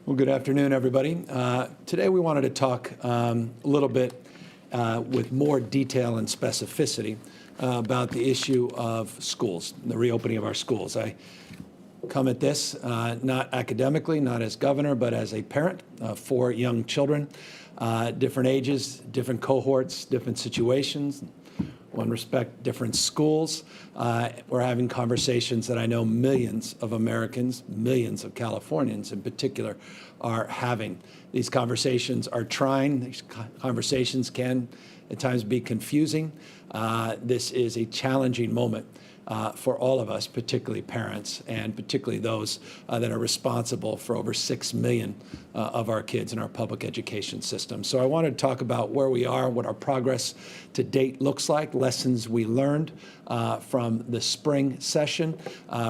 Well, good afternoon, everybody. Today we wanted to talk a little bit with more detail and specificity about the issue of schools, the reopening of our schools. I come at this not academically, not as governor, but as a parent of 4 young children, different ages, different cohorts, different situations. One respect, different schools. We're having conversations that I know millions of Americans, millions of Californians in particular, are having. These conversations are trying. These conversations can at times be confusing. This is a challenging moment for all of us, particularly parents, and particularly those that are responsible for over 6 million of our kids in our public education system. So I wanted to talk about where we are, what our progress to date looks like, lessons we learned from the spring session,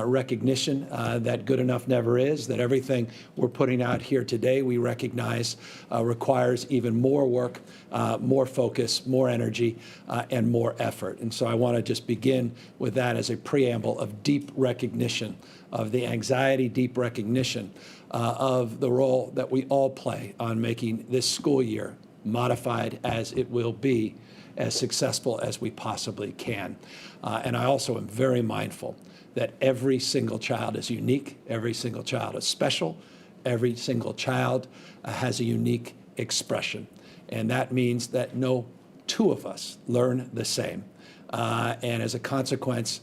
recognition that good enough never is, that everything we're putting out here today we recognize requires even more work, more focus, more energy, and more effort. And so I want to just begin with that as a preamble of deep recognition of the anxiety, deep recognition of the role that we all play on making this school year, modified as it will be, as successful as we possibly can. And I also am very mindful that every single child is unique, every single child is special, every single child has a unique expression. And that means that no two of us learn the same. And as a consequence,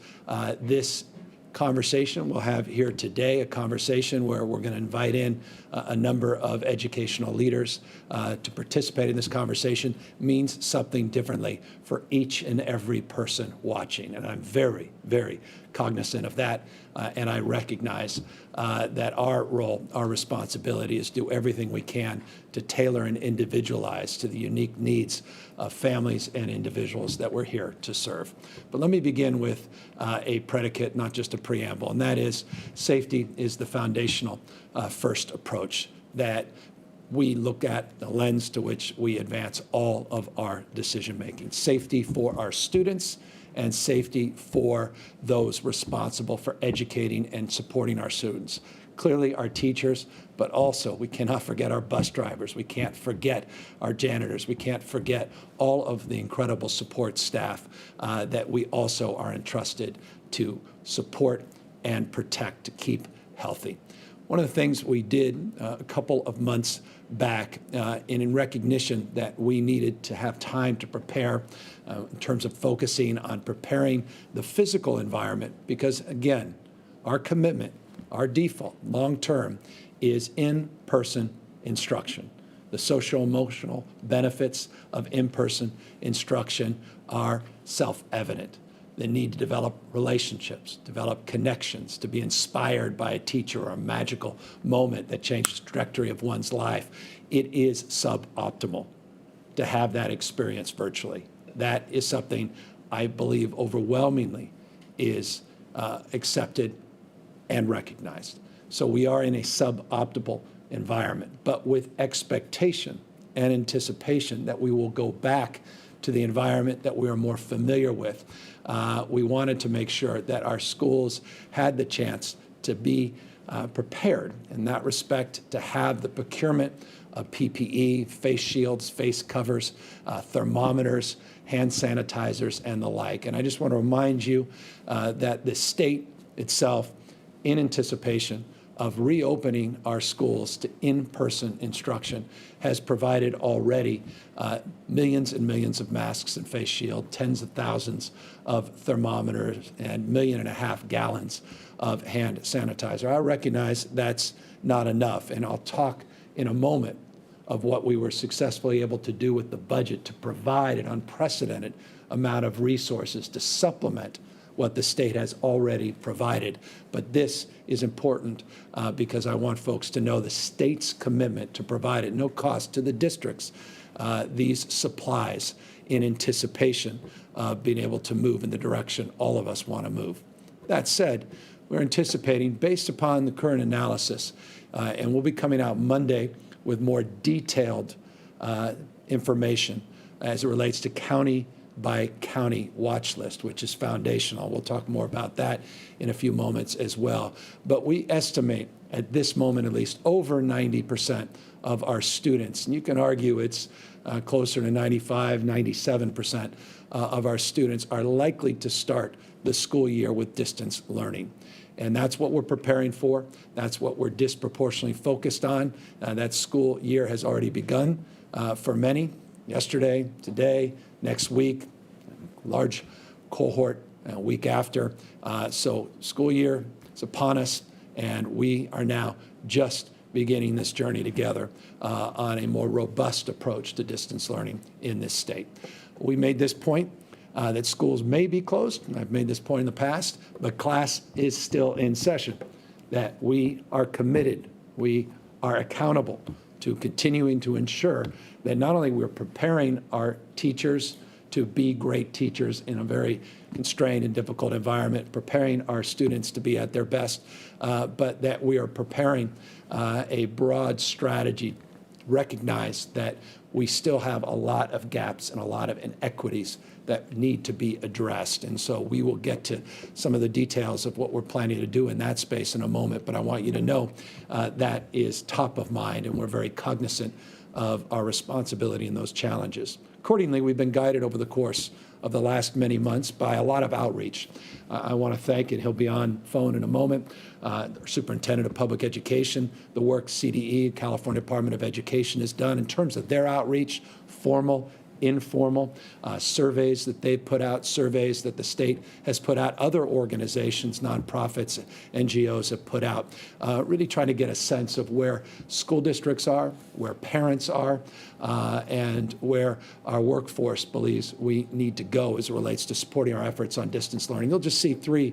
this conversation we'll have here today, a conversation where we're going to invite in a number of educational leaders to participate in this conversation, means something differently for each and every person watching. And I'm very, very cognizant of that. And I recognize that our role, our responsibility is to do everything we can to tailor and individualize to the unique needs of families and individuals that we're here to serve. But let me begin with a predicate, not just a preamble, and that is safety is the foundational first approach that we look at, the lens to which we advance all of our decision making. Safety for our students and safety for those responsible for educating and supporting our students. Clearly our teachers, but also we cannot forget our bus drivers. We can't forget our janitors. We can't forget all of the incredible support staff that we also are entrusted to support and protect, to keep healthy. One of the things we did a couple of months back in recognition that we needed to have time to prepare in terms of focusing on preparing the physical environment, because again, our commitment, our default long-term is in-person instruction. The social-emotional benefits of in-person instruction are self-evident. The need to develop relationships, develop connections, to be inspired by a teacher or a magical moment that changes the trajectory of one's life. It is suboptimal to have that experience virtually. That is something I believe overwhelmingly is accepted and recognized. So we are in a suboptimal environment, but with expectation and anticipation that we will go back to the environment that we are more familiar with. We wanted to make sure that our schools had the chance to be prepared in that respect, to have the procurement of PPE, face shields, face covers, thermometers, hand sanitizers, and the like. And I just want to remind you that the state itself, in anticipation of reopening our schools to in-person instruction, has provided already millions and millions of masks and face shields, tens of thousands of thermometers, and 1.5 million gallons of hand sanitizer. I recognize that's not enough, and I'll talk in a moment of what we were successfully able to do with the budget to provide an unprecedented amount of resources to supplement what the state has already provided. But this is important because I want folks to know the state's commitment to provide at no cost to the districts these supplies in anticipation of being able to move in the direction all of us want to move. That said, we're anticipating, based upon the current analysis, and we'll be coming out Monday with more detailed information as it relates to county by county watch list, which is foundational. We'll talk more about that in a few moments as well. But we estimate at this moment at least, over 90% of our students, and you can argue it's closer to 95, 97% of our students are likely to start the school year with distance learning. And that's what we're preparing for. That's what we're disproportionately focused on. That school year has already begun for many, yesterday, today, next week, large cohort a week after. So school year is upon us, and we are now just beginning this journey together on a more robust approach to distance learning in this state. We made this point that schools may be closed, and I've made this point in the past, but class is still in session, that we are committed, we are accountable to continuing to ensure that not only we're preparing our teachers to be great teachers in a very constrained and difficult environment, preparing our students to be at their best, but that we are preparing a broad strategy, recognize that we still have a lot of gaps and a lot of inequities that need to be addressed. And so we will get to some of the details of what we're planning to do in that space in a moment, but I want you to know that is top of mind, and we're very cognizant of our responsibility in those challenges. Accordingly, we've been guided over the course of the last many months by a lot of outreach. I want to thank, and he'll be on phone in a moment, the Superintendent of Public Education, the work CDE, California Department of Education, has done in terms of their outreach, formal, informal, surveys that they've put out, surveys that the state has put out, other organizations, nonprofits, NGOs have put out, really trying to get a sense of where school districts are, where parents are, and where our workforce believes we need to go as it relates to supporting our efforts on distance learning. You'll just see three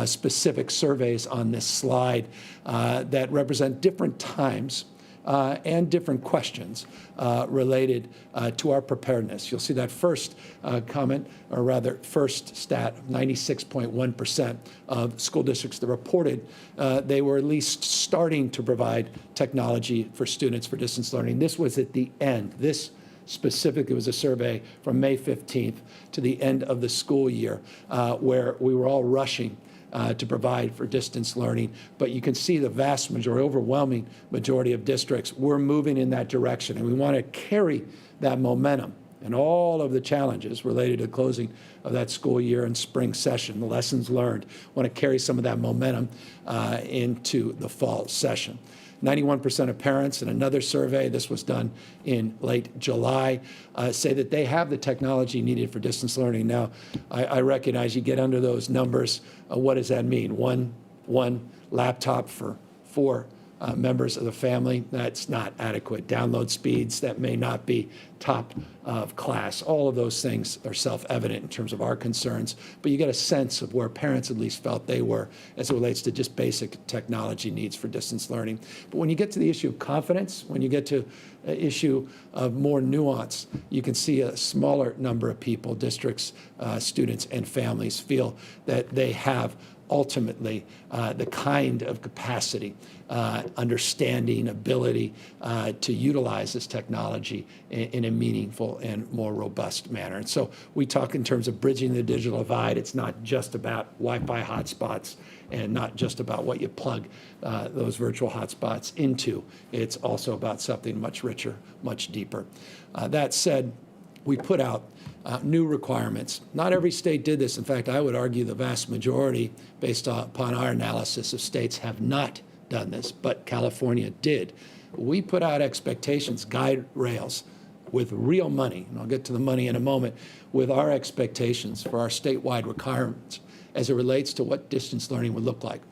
specific surveys on this slide that represent different times and different questions related to our preparedness. You'll see that first comment, or rather first stat, 96.1% of school districts that reported they were at least starting to provide technology for students for distance learning. This was at the end. This specifically was a survey from May 15th to the end of the school year where we were all rushing to provide for distance learning. But you can see the vast majority, overwhelming majority of districts were moving in that direction. And we want to carry that momentum and all of the challenges related to the closing of that school year and spring session, the lessons learned, want to carry some of that momentum into the fall session. 91% of parents in another survey, this was done in late July, say that they have the technology needed for distance learning. Now, I recognize you get under those numbers. What does that mean? One laptop for four members of the family? That's not adequate. Download speeds that may not be top of class. All of those things are self-evident in terms of our concerns, but you get a sense of where parents at least felt they were as it relates to just basic technology needs for distance learning. But when you get to the issue of confidence, when you get to an issue of more nuance, you can see a smaller number of people, districts, students, and families feel that they have ultimately the kind of capacity, understanding, ability to utilize this technology in a meaningful and more robust manner. And so we talk in terms of bridging the digital divide. It's not just about Wi-Fi hotspots and not just about what you plug those virtual hotspots into. It's also about something much richer, much deeper. That said, we put out new requirements. Not every state did this. In fact, I would argue the vast majority, based upon our analysis of states, have not done this, but California did. We put out expectations, guide rails, with real money, and I'll get to the money in a moment, with our expectations for our statewide requirements as it relates to what distance learning would look like.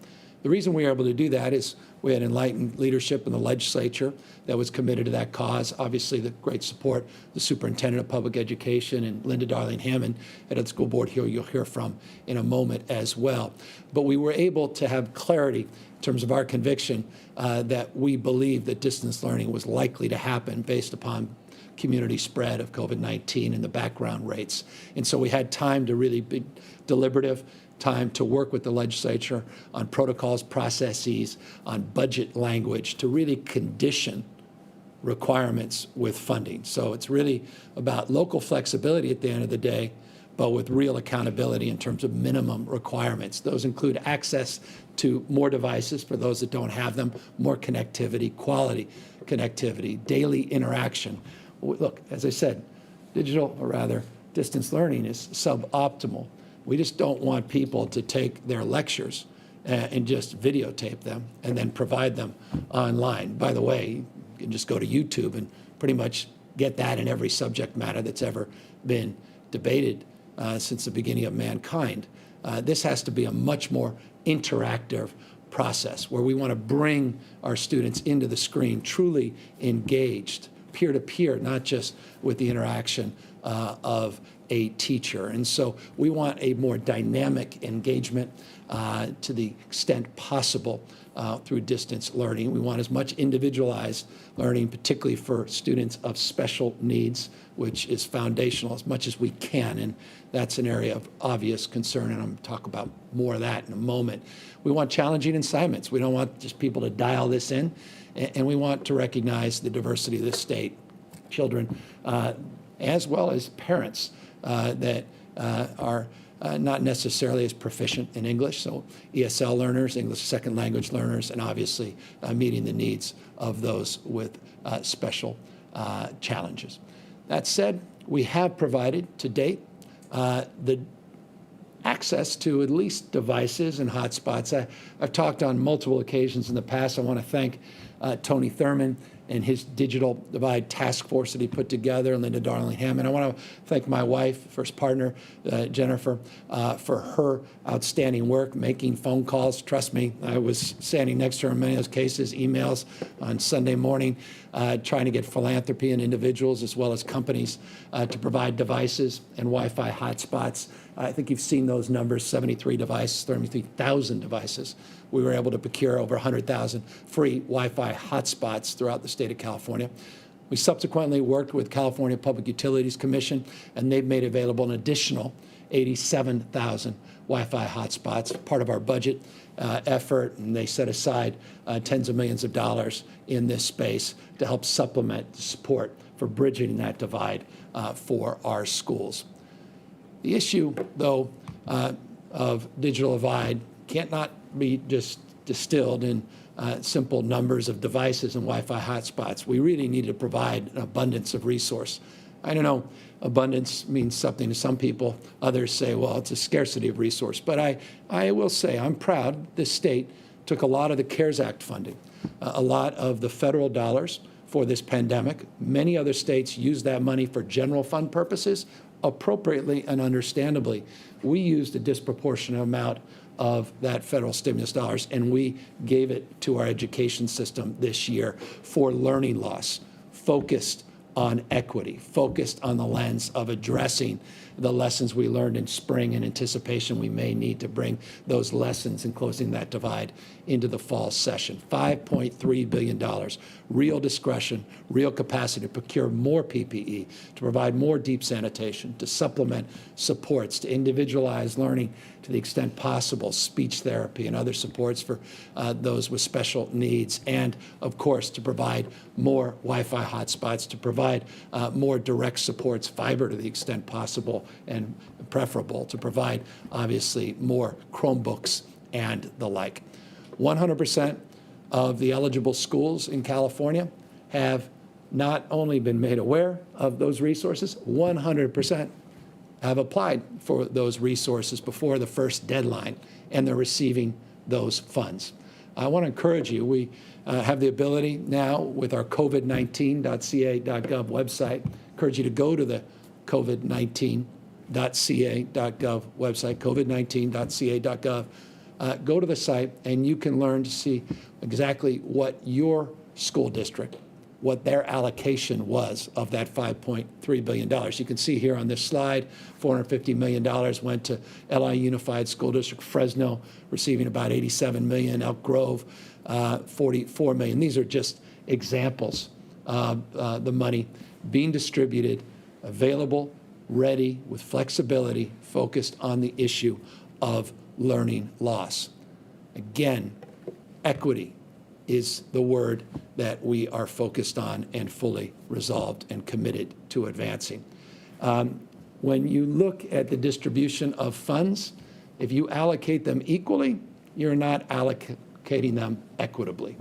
The reason we were able to do that is we had enlightened leadership in the legislature that was committed to that cause. Obviously, the great support, the Superintendent of Public Education and Linda Darling-Hammond at the school board here you'll hear from in a moment as well. But we were able to have clarity in terms of our conviction that we believe that distance learning was likely to happen based upon community spread of COVID-19 and the background rates. And so we had time to really be deliberative, time to work with the legislature on protocols, processes, on budget language to really condition requirements with funding. So it's really about local flexibility at the end of the day, but with real accountability in terms of minimum requirements. Those include access to more devices for those that don't have them, more connectivity, quality connectivity, daily interaction. Look, as I said, digital, or rather distance learning, is suboptimal. We just don't want people to take their lectures and just videotape them and then provide them online. By the way, you can just go to YouTube and pretty much get that in every subject matter that's ever been debated since the beginning of mankind. This has to be a much more interactive process where we want to bring our students into the screen truly engaged, peer-to-peer, not just with the interaction of a teacher. And so we want a more dynamic engagement to the extent possible through distance learning. We want as much individualized learning, particularly for students of special needs, which is foundational, as much as we can. And that's an area of obvious concern, and I'm going to talk about more of that in a moment. We want challenging assignments. We don't want just people to dial this in, and we want to recognize the diversity of the state, children, as well as parents that are not necessarily as proficient in English, so ESL learners, English second language learners, and obviously meeting the needs of those with special challenges. That said, we have provided to date the access to at least devices and hotspots. I've talked on multiple occasions in the past. I want to thank Tony Thurman and his Digital Divide Task Force that he put together, and Linda Darling-Hammond. I want to thank my wife, first partner, Jennifer, for her outstanding work, making phone calls. Trust me, I was standing next to her in many of those cases, emails on Sunday morning, trying to get philanthropy and individuals as well as companies to provide devices and Wi-Fi hotspots. I think you've seen those numbers, 73 devices, 33,000 devices. We were able to procure over 100,000 free Wi-Fi hotspots throughout the state of California. We subsequently worked with California Public Utilities Commission, and they've made available an additional 87,000 Wi-Fi hotspots, part of our budget effort, and they set aside tens of millions of dollars in this space to help supplement the support for bridging that divide for our schools. The issue, though, of digital divide can't not be just distilled in simple numbers of devices and Wi-Fi hotspots. We really need to provide an abundance of resource. I don't know, abundance means something to some people. Others say, well, it's a scarcity of resource. But I will say I'm proud this state took a lot of the CARES Act funding, a lot of the federal dollars for this pandemic. Many other states use that money for general fund purposes. Appropriately and understandably, we used a disproportionate amount of that federal stimulus dollars, and we gave it to our education system this year for learning loss, focused on equity, focused on the lens of addressing the lessons we learned in spring in anticipation we may need to bring those lessons in closing that divide into the fall session. $5.3 billion, real discretion, real capacity to procure more PPE, to provide more deep sanitation, to supplement supports, to individualize learning to the extent possible, speech therapy and other supports for those with special needs, and of course to provide more Wi-Fi hotspots, to provide more direct supports, fiber to the extent possible and preferable, to provide obviously more Chromebooks and the like. 100% of the eligible schools in California have not only been made aware of those resources, 100% have applied for those resources before the first deadline, and they're receiving those funds. I want to encourage you, we have the ability now with our gov.ca.gov website, encourage you to go to the covid19.ca.gov website, covid19.ca.gov. Go to the site and you can learn to see exactly what your school district, what their allocation was of that $5.3 billion. You can see here on this slide, $450 million went to LI Unified School District, Fresno receiving about $87 million, Elk Grove, $44 million. These are just examples of the money being distributed, available, ready, with flexibility, focused on the issue of learning loss. Again, equity is the word that we are focused on and fully resolved and committed to advancing. when you look at the distribution of funds, if you allocate them equally, you're not allocating them equitably.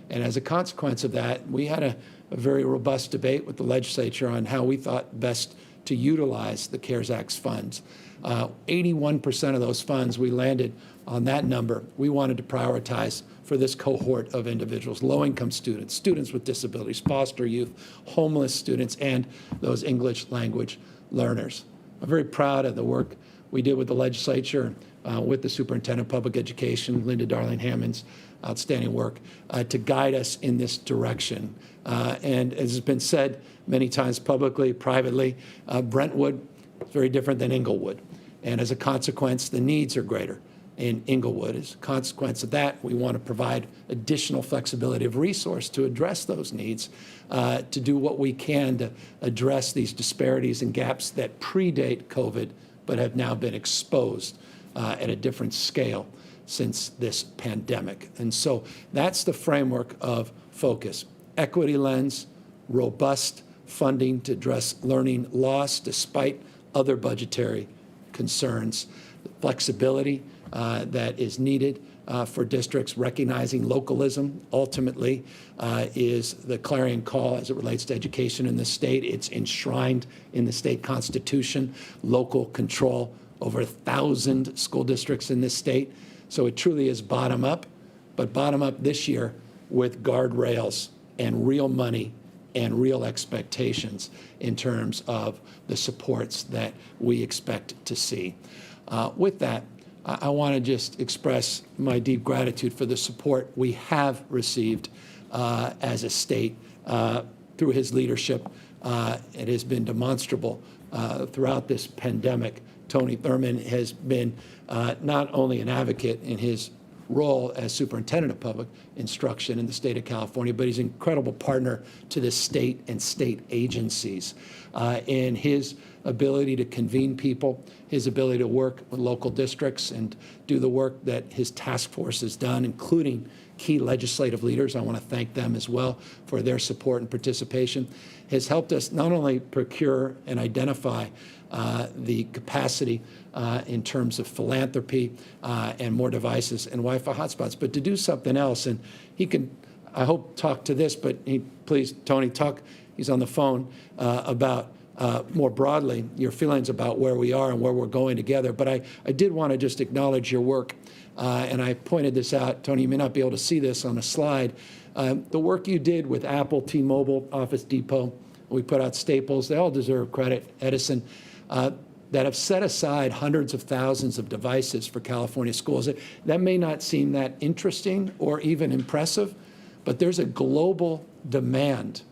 And as a consequence of that, we had a very robust debate with the legislature on how we thought best to utilize the CARES Act's funds. 81% of those funds, we landed on that number. We wanted to prioritize for this cohort of individuals: low-income students, students with disabilities, foster youth, homeless students, and those English language learners. I'm very proud of the work we did with the legislature, with the Superintendent of Public Education, Linda Darling-Hammond's outstanding work to guide us in this direction. And as has been said many times publicly, privately, Brentwood is very different than Inglewood. And as a consequence, the needs are greater in Inglewood. As a consequence of that, we want to provide additional flexibility of resource to address those needs, to do what we can to address these disparities and gaps that predate COVID but have now been exposed at a different scale since this pandemic. And so that's the framework of focus: equity lens, robust funding to address learning loss despite other budgetary concerns, flexibility that is needed for districts, recognizing localism ultimately is the clarion call as it relates to education in the state. It's enshrined in the state constitution, local control over 1,000 school districts in this state. So it truly is bottom up, but bottom up this year with guardrails and real money and real expectations in terms of the supports that we expect to see. With that, I want to just express my deep gratitude for the support we have received as a state through his leadership. It has been demonstrable throughout this pandemic. Tony Thurmond has been not only an advocate in his role as Superintendent of Public Instruction in the state of California, but he's an incredible partner to the state and state agencies in his ability to convene people, his ability to work with local districts and do the work that his task force has done, including key legislative leaders. I want to thank them as well for their support and participation. Has helped us not only procure and identify the capacity in terms of philanthropy and more devices and Wi-Fi hotspots, but to do something else. And he can, I hope, talk to this, but please, Tony, talk, he's on the phone, about more broadly your feelings about where we are and where we're going together. But I did want to just acknowledge your work, and I pointed this out. Tony, you may not be able to see this on a slide. The work you did with Apple, T-Mobile, Office Depot, we put out Staples, they all deserve credit, Edison, that have set aside hundreds of thousands of devices for California schools. That may not seem that interesting or even impressive, but there's a global demand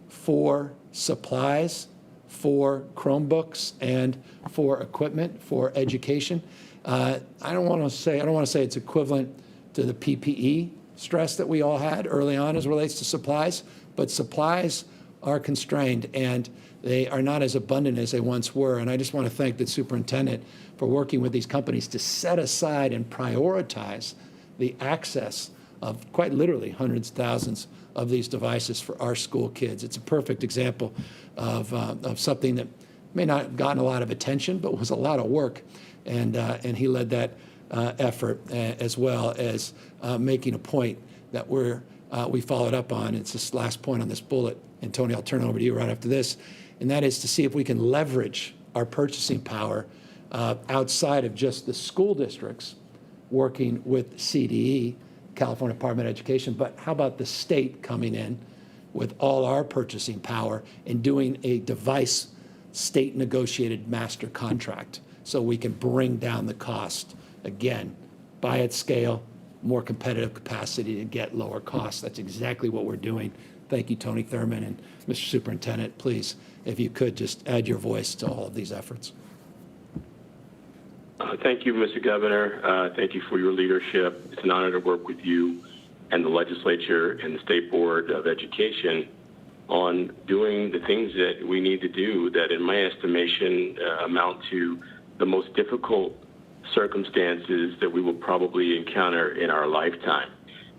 for supplies, for Chromebooks, and for equipment for education. I don't want to say it's equivalent to the PPE stress that we all had early on as it relates to supplies, but supplies are constrained and they are not as abundant as they once were. And I just want to thank the superintendent for working with these companies to set aside and prioritize the access of quite literally hundreds of thousands of these devices for our school kids. It's a perfect example of something that may not have gotten a lot of attention, but was a lot of work. And he led that effort, as well as making a point that we followed up on. It's this last point on this bullet. And Tony, I'll turn it over to you right after this. And that is to see if we can leverage our purchasing power outside of just the school districts working with CDE, California Department of Education, but how about the state coming in with all our purchasing power and doing a device state negotiated master contract so we can bring down the cost, again, buy at scale, more competitive capacity to get lower costs. That's exactly what we're doing. Thank you, Tony Thurmond, and Mr. Superintendent, please, if you could just add your voice to all of these efforts. Thank you, Mr. Governor. Thank you for your leadership. It's an honor to work with you and the legislature and the State Board of Education on doing the things that we need to do that, in my estimation, amount to the most difficult circumstances that we will probably encounter in our lifetime.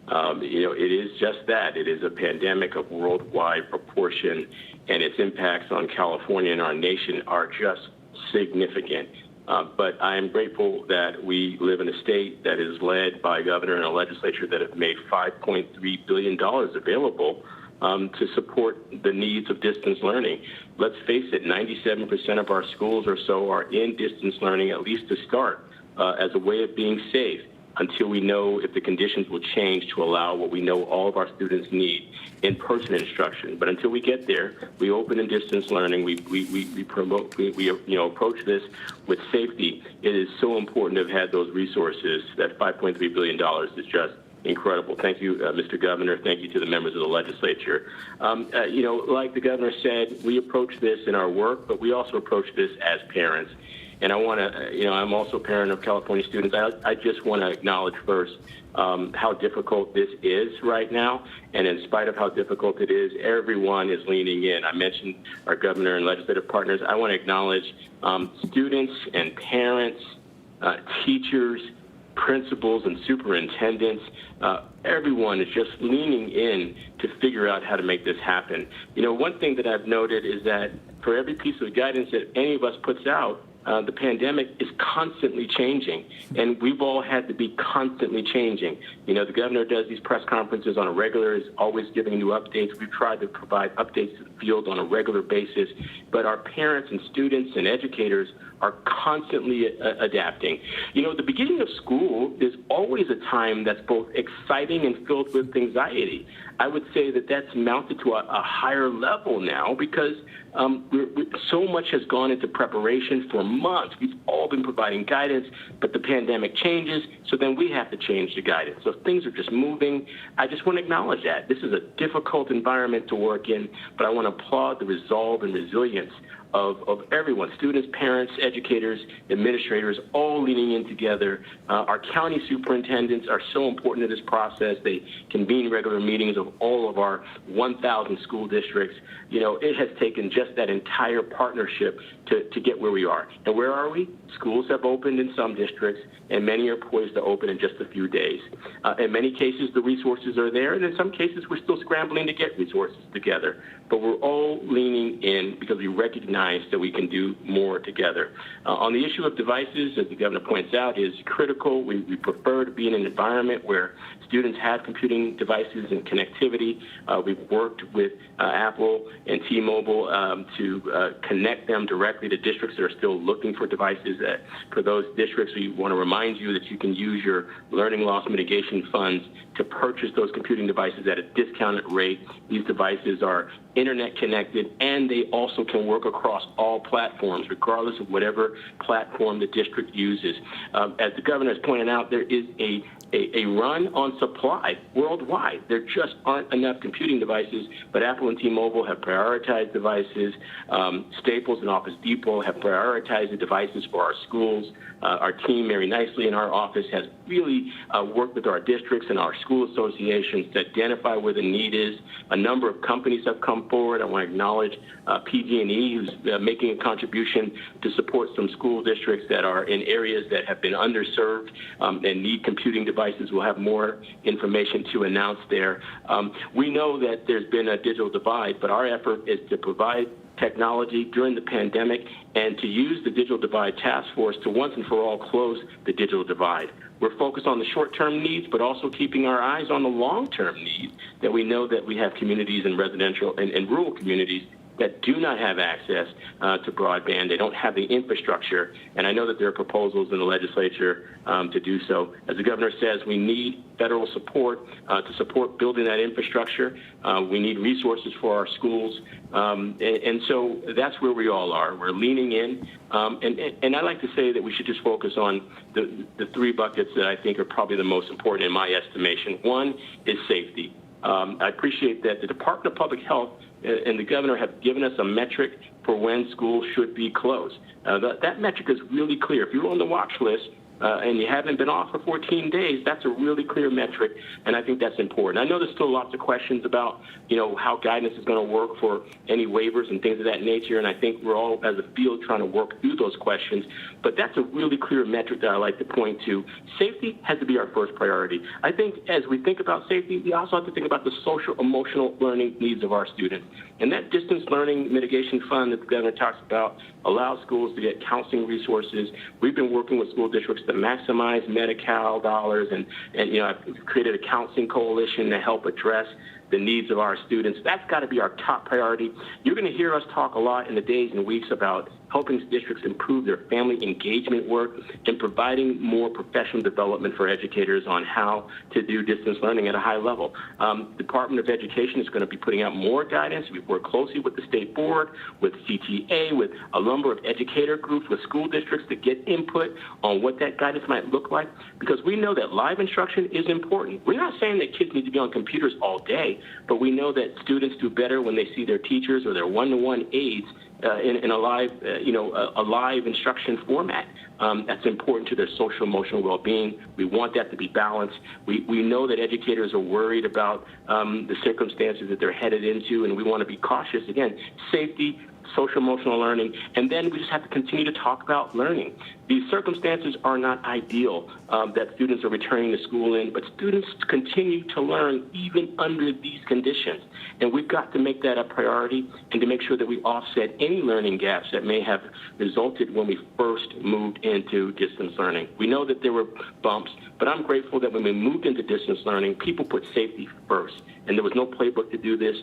It is just that. It is a pandemic of worldwide proportion, and its impacts on California and our nation are just significant. But I am grateful that we live in a state that is led by a governor and a legislature that have made $5.3 billion available to support the needs of distance learning. Let's face it, 97% of our schools or so are in distance learning, at least to start, as a way of being safe, until we know if the conditions will change to allow what we know all of our students need, in-person instruction. But until we get there, we open in distance learning. We promote. We approach this with safety. It is so important to have had those resources. That $5.3 billion is just incredible. Thank you, Mr. Governor. Thank you to the members of the legislature. Like the governor said, we approach this in our work, but we also approach this as parents. And I want to, I'm also a parent of California students. I just want to acknowledge first how difficult this is right now. And in spite of how difficult it is, everyone is leaning in. I mentioned our governor and legislative partners. I want to acknowledge students and parents, teachers, principals and superintendents. Everyone is just leaning in to figure out how to make this happen. One thing that I've noted is that for every piece of guidance that any of us puts out, the pandemic is constantly changing, and we've all had to be constantly changing. The governor does these press conferences on a regular, is always giving new updates. We've tried to provide updates to the field on a regular basis, but our parents and students and educators are constantly adapting. The beginning of school is always a time that's both exciting and filled with anxiety. I would say that that's mounted to a higher level now because so much has gone into preparation for months. We've all been providing guidance, but the pandemic changes, so then we have to change the guidance. So things are just moving. I just want to acknowledge that. This is a difficult environment to work in, but I want to applaud the resolve and resilience of everyone, students, parents, educators, administrators, all leaning in together. Our county superintendents are so important to this process. They convene regular meetings of all of our 1,000 school districts. It has taken just that entire partnership to get where we are. And where are we? Schools have opened in some districts, and many are poised to open in just a few days. In many cases, the resources are there, and in some cases, we're still scrambling to get resources together. But we're all leaning in because we recognize that we can do more together. On the issue of devices, as the governor points out, is critical. We prefer to be in an environment where students have computing devices and connectivity. We've worked with Apple and T-Mobile to connect them directly to districts that are still looking for devices. For those districts, we want to remind you that you can use your learning loss mitigation funds to purchase those computing devices at a discounted rate. These devices are internet connected, and they also can work across all platforms, regardless of whatever platform the district uses. As the governor has pointed out, there is a run on supply worldwide. There just aren't enough computing devices, but Apple and T-Mobile have prioritized devices. Staples and Office Depot have prioritized the devices for our schools. Our team, Mary Nicely, in our office has really worked with our districts and our school associations to identify where the need is. A number of companies have come forward. I want to acknowledge PG&E, who's making a contribution to support some school districts that are in areas that have been underserved and need computing devices. We'll have more information to announce there. We know that there's been a digital divide, but our effort is to provide technology during the pandemic and to use the Digital Divide Task Force to once and for all close the digital divide. We're focused on the short-term needs, but also keeping our eyes on the long-term needs that we know that we have communities in residential and rural communities that do not have access to broadband. They don't have the infrastructure, and I know that there are proposals in the legislature to do so. As the governor says, we need federal support to support building that infrastructure. We need resources for our schools, and so that's where we all are. We're leaning in, and I like to say that we should just focus on the three buckets that I think are probably the most important in my estimation. One is safety. I appreciate that the Department of Public Health and the governor have given us a metric for when schools should be closed. That metric is really clear. If you're on the watch list, and you haven't been off for 14 days, that's a really clear metric, and I think that's important. I know there's still lots of questions about, how guidance is going to work for any waivers and things of that nature, and I think we're all, as a field, trying to work through those questions, but that's a really clear metric that I like to point to. Safety has to be our first priority. I think as we think about safety, we also have to think about the social, emotional learning needs of our students, and that distance learning mitigation fund that the governor talks about allows schools to get counseling resources. We've been working with school districts to maximize Medi-Cal dollars, and I've created a counseling coalition to help address the needs of our students. That's got to be our top priority. You're going to hear us talk a lot in the days and weeks about helping districts improve their family engagement work and providing more professional development for educators on how to do distance learning at a high level. Department of Education is going to be putting out more guidance. We've worked closely with the state board, with CTA, with a number of educator groups, with school districts to get input on what that guidance might look like, because we know that live instruction is important. We're not saying that kids need to be on computers all day, but we know that students do better when they see their teachers or their one-to-one aides in a live, a live instruction format. That's important to their social emotional well-being. We want that to be balanced. We know that educators are worried about the circumstances that they're headed into, and we want to be cautious. Again, safety, social emotional learning, and then we just have to continue to talk about learning. These circumstances are not ideal that students are returning to school in, but students continue to learn even under these conditions. And we've got to make that a priority and to make sure that we offset any learning gaps that may have resulted when we first moved into distance learning. We know that there were bumps, but I'm grateful that when we moved into distance learning, people put safety first. And there was no playbook to do this.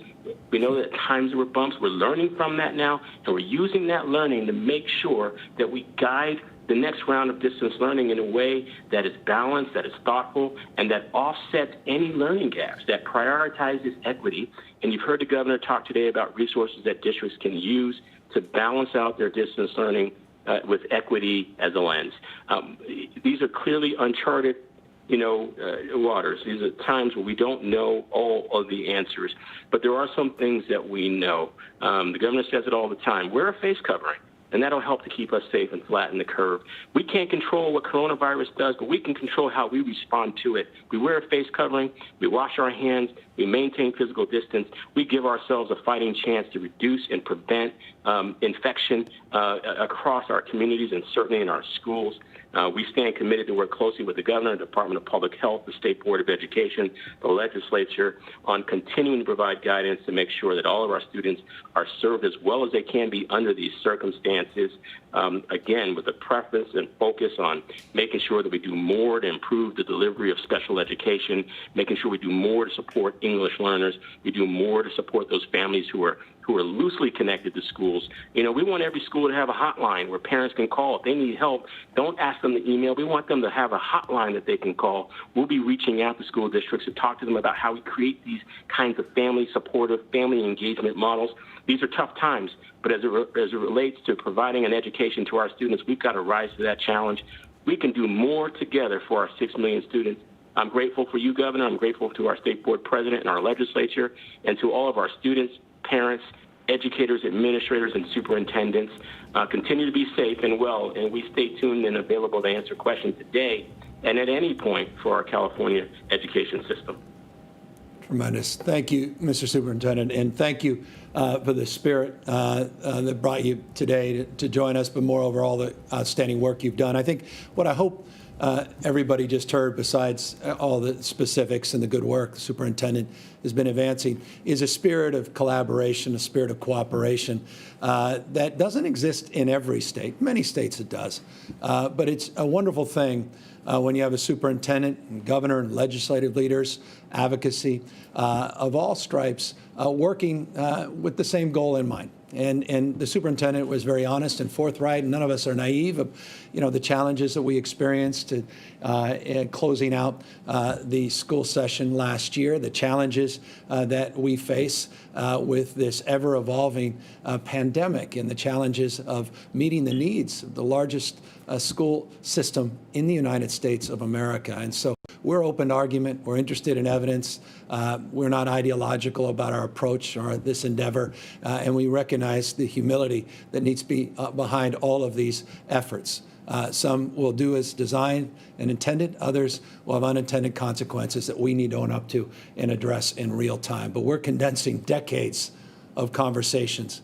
We know that at times there were bumps. We're learning from that now, and we're using that learning to make sure that we guide the next round of distance learning in a way that is balanced, that is thoughtful, and that offsets any learning gaps, that prioritizes equity. And you've heard the governor talk today about resources that districts can use to balance out their distance learning with equity as a lens. These are clearly uncharted waters. These are times where we don't know all of the answers, but there are some things that we know. The governor says it all the time. Wear a face covering, and that'll help to keep us safe and flatten the curve. We can't control what coronavirus does, but we can control how we respond to it. We wear a face covering, we wash our hands, we maintain physical distance, we give ourselves a fighting chance to reduce and prevent infection across our communities and certainly in our schools. We stand committed to work closely with the governor, the Department of Public Health, the State Board of Education, the legislature on continuing to provide guidance to make sure that all of our students are served as well as they can be under these circumstances. Again, with a preference and focus on making sure that we do more to improve the delivery of special education, making sure we do more to support English learners, we do more to support those families who are loosely connected to schools. We want every school to have a hotline where parents can call. If they need help, don't ask them to email. We want them to have a hotline that they can call. We'll be reaching out to school districts to talk to them about how we create these kinds of family supportive, family engagement models. These are tough times, but as it relates to providing an education to our students, we've got to rise to that challenge. We can do more together for our 6 million students. I'm grateful for you, Governor. I'm grateful to our State Board President and our legislature, and to all of our students, parents, educators, administrators, and superintendents. Continue to be safe and well, and we stay tuned and available to answer questions today and at any point for our California education system. Tremendous. Thank you, Mr. Superintendent, and thank you for the spirit that brought you today to join us, but moreover, all the outstanding work you've done. I think what I hope everybody just heard, besides all the specifics and the good work the superintendent has been advancing, is a spirit of collaboration, a spirit of cooperation that doesn't exist in every state. Many states it does, but it's a wonderful thing when you have a superintendent and governor and legislative leaders, advocacy of all stripes working with the same goal in mind. And the superintendent was very honest and forthright, and none of us are naive of, the challenges that we experienced in closing out the school session last year, the challenges that we face with this ever-evolving pandemic, and the challenges of meeting the needs of the largest school system in the United States of America. And so we're open to argument. We're interested in evidence. We're not ideological about our approach or this endeavor, and we recognize the humility that needs to be behind all of these efforts. Some will do as designed and intended. Others will have unintended consequences that we need to own up to and address in real time. But we're condensing decades of conversations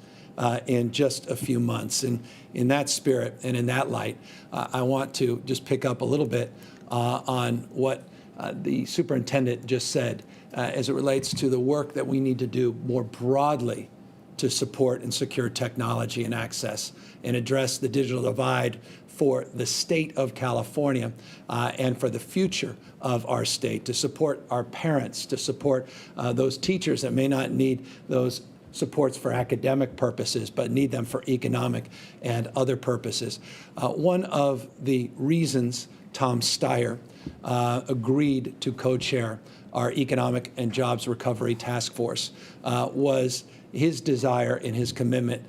in just a few months. And in that spirit and in that light, I want to just pick up a little bit on what the superintendent just said as it relates to the work that we need to do more broadly to support and secure technology and access and address the digital divide for the state of California and for the future of our state, to support our parents, to support those teachers that may not need those supports for academic purposes, but need them for economic and other purposes. One of the reasons Tom Steyer agreed to co-chair our Economic and Jobs Recovery Task Force was his desire and his commitment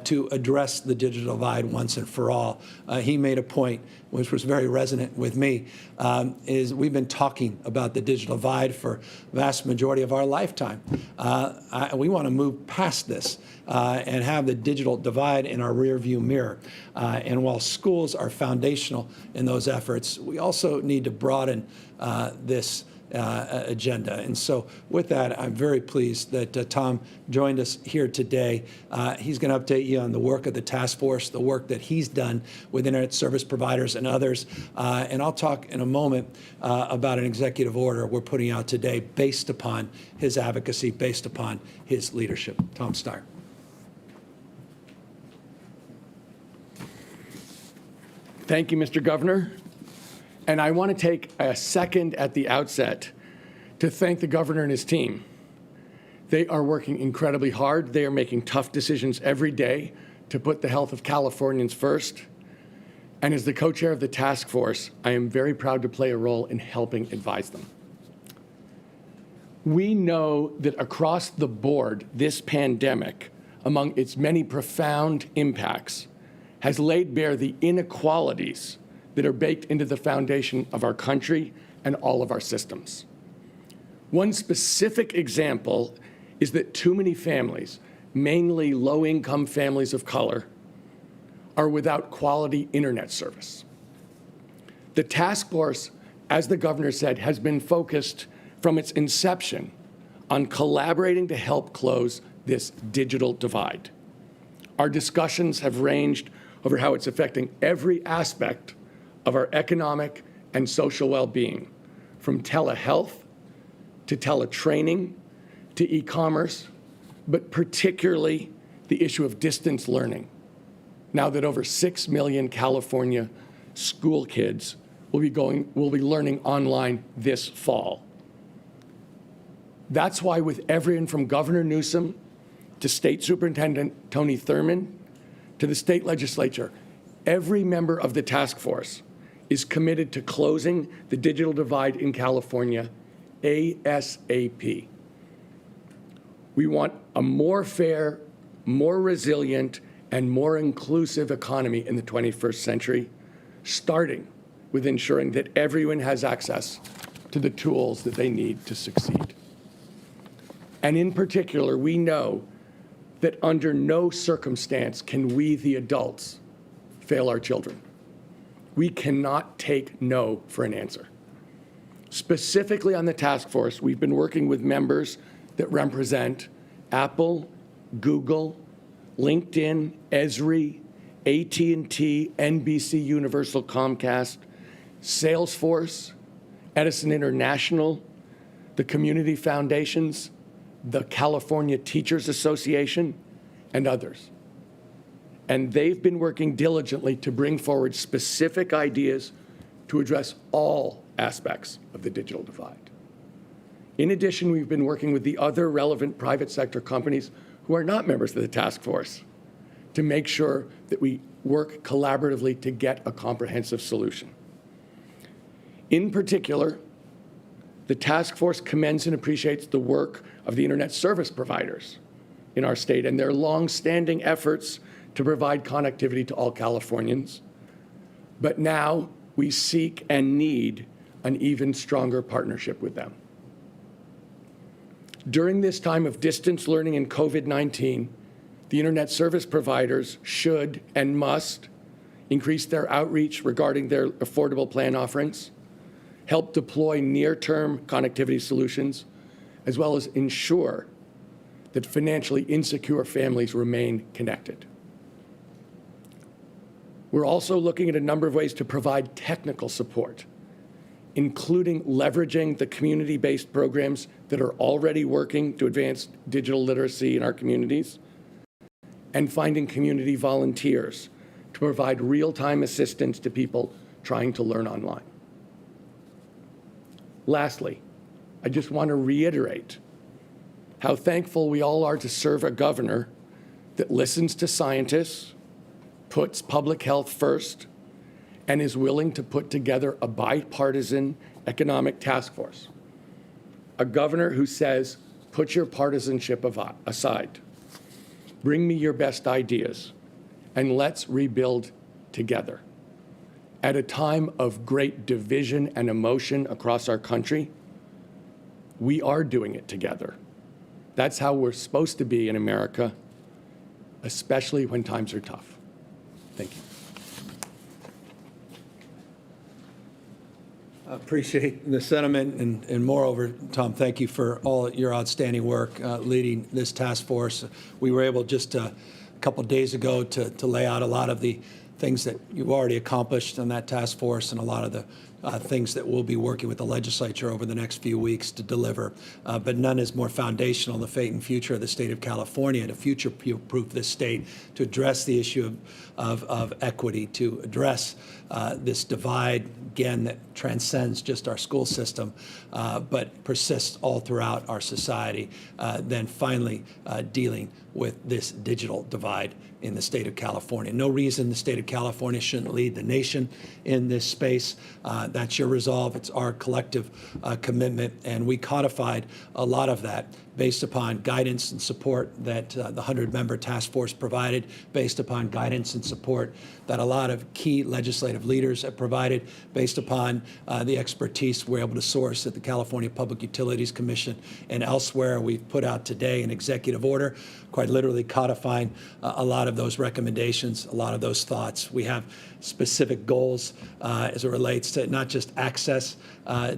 to address the digital divide once and for all. He made a point, which was very resonant with me, is we've been talking about the digital divide for the vast majority of our lifetime. We want to move past this and have the digital divide in our rearview mirror. And while schools are foundational in those efforts, we also need to broaden this agenda. And so with that, I'm very pleased that Tom joined us here today. He's going to update you on the work of the task force, the work that he's done with internet service providers and others. And I'll talk in a moment about an executive order we're putting out today based upon his advocacy, based upon his leadership. Tom Steyer. Thank you, Mr. Governor. And I want to take a second at the outset to thank the governor and his team. They are working incredibly hard. They are making tough decisions every day to put the health of Californians first. And as the co-chair of the task force, I am very proud to play a role in helping advise them. We know that across the board, this pandemic, among its many profound impacts, has laid bare the inequalities that are baked into the foundation of our country and all of our systems. One specific example is that too many families, mainly low-income families of color, are without quality internet service. The task force, as the governor said, has been focused from its inception on collaborating to help close this digital divide. Our discussions have ranged over how it's affecting every aspect of our economic and social well-being, from telehealth to teletraining to e-commerce, but particularly the issue of distance learning, now that over 6 million California school kids will be learning online this fall. That's why with everyone from Governor Newsom to State Superintendent Tony Thurmond to the state legislature, every member of the task force is committed to closing the digital divide in California ASAP. We want a more fair, more resilient, and more inclusive economy in the 21st century, starting with ensuring that everyone has access to the tools that they need to succeed. And in particular, we know that under no circumstance can we, the adults, fail our children. We cannot take no for an answer. Specifically on the task force, we've been working with members that represent Apple, Google, LinkedIn, Esri, AT&T, NBC Universal Comcast, Salesforce, Edison International, the community foundations, the California Teachers Association, and others. And they've been working diligently to bring forward specific ideas to address all aspects of the digital divide. In addition, we've been working with the other relevant private sector companies who are not members of the task force to make sure that we work collaboratively to get a comprehensive solution. In particular, the task force commends and appreciates the work of the internet service providers in our state and their long-standing efforts to provide connectivity to all Californians. But now we seek and need an even stronger partnership with them. During this time of distance learning and COVID-19, the internet service providers should and must increase their outreach regarding their affordable plan offerings, help deploy near-term connectivity solutions, as well as ensure that financially insecure families remain connected. We're also looking at a number of ways to provide technical support, including leveraging the community-based programs that are already working to advance digital literacy in our communities, and finding community volunteers to provide real-time assistance to people trying to learn online. Lastly, I just want to reiterate how thankful we all are to serve a governor that listens to scientists, puts public health first, and is willing to put together a bipartisan economic task force. A governor who says, put your partisanship aside, bring me your best ideas, and let's rebuild together. At a time of great division and emotion across our country, we are doing it together. That's how we're supposed to be in America, especially when times are tough. Thank you. I appreciate the sentiment, and moreover, Tom, thank you for all your outstanding work leading this task force. We were able just a couple of days ago to lay out a lot of the things that you've already accomplished on that task force and a lot of the things that we'll be working with the legislature over the next few weeks to deliver. But none is more foundational, the fate and future of the state of California, to future-proof this state, to address the issue of equity, to address this divide, again, that transcends just our school system, but persists all throughout our society, then finally dealing with this digital divide in the state of California. No reason the state of California shouldn't lead the nation in this space. That's your resolve. It's our collective commitment, and we codified a lot of that based upon guidance and support that the 100-member task force provided, based upon guidance and support that a lot of key legislative leaders have provided, based upon the expertise we're able to source at the California Public Utilities Commission and elsewhere. We've put out today an executive order, quite literally codifying a lot of those recommendations, a lot of those thoughts. We have specific goals as it relates to not just access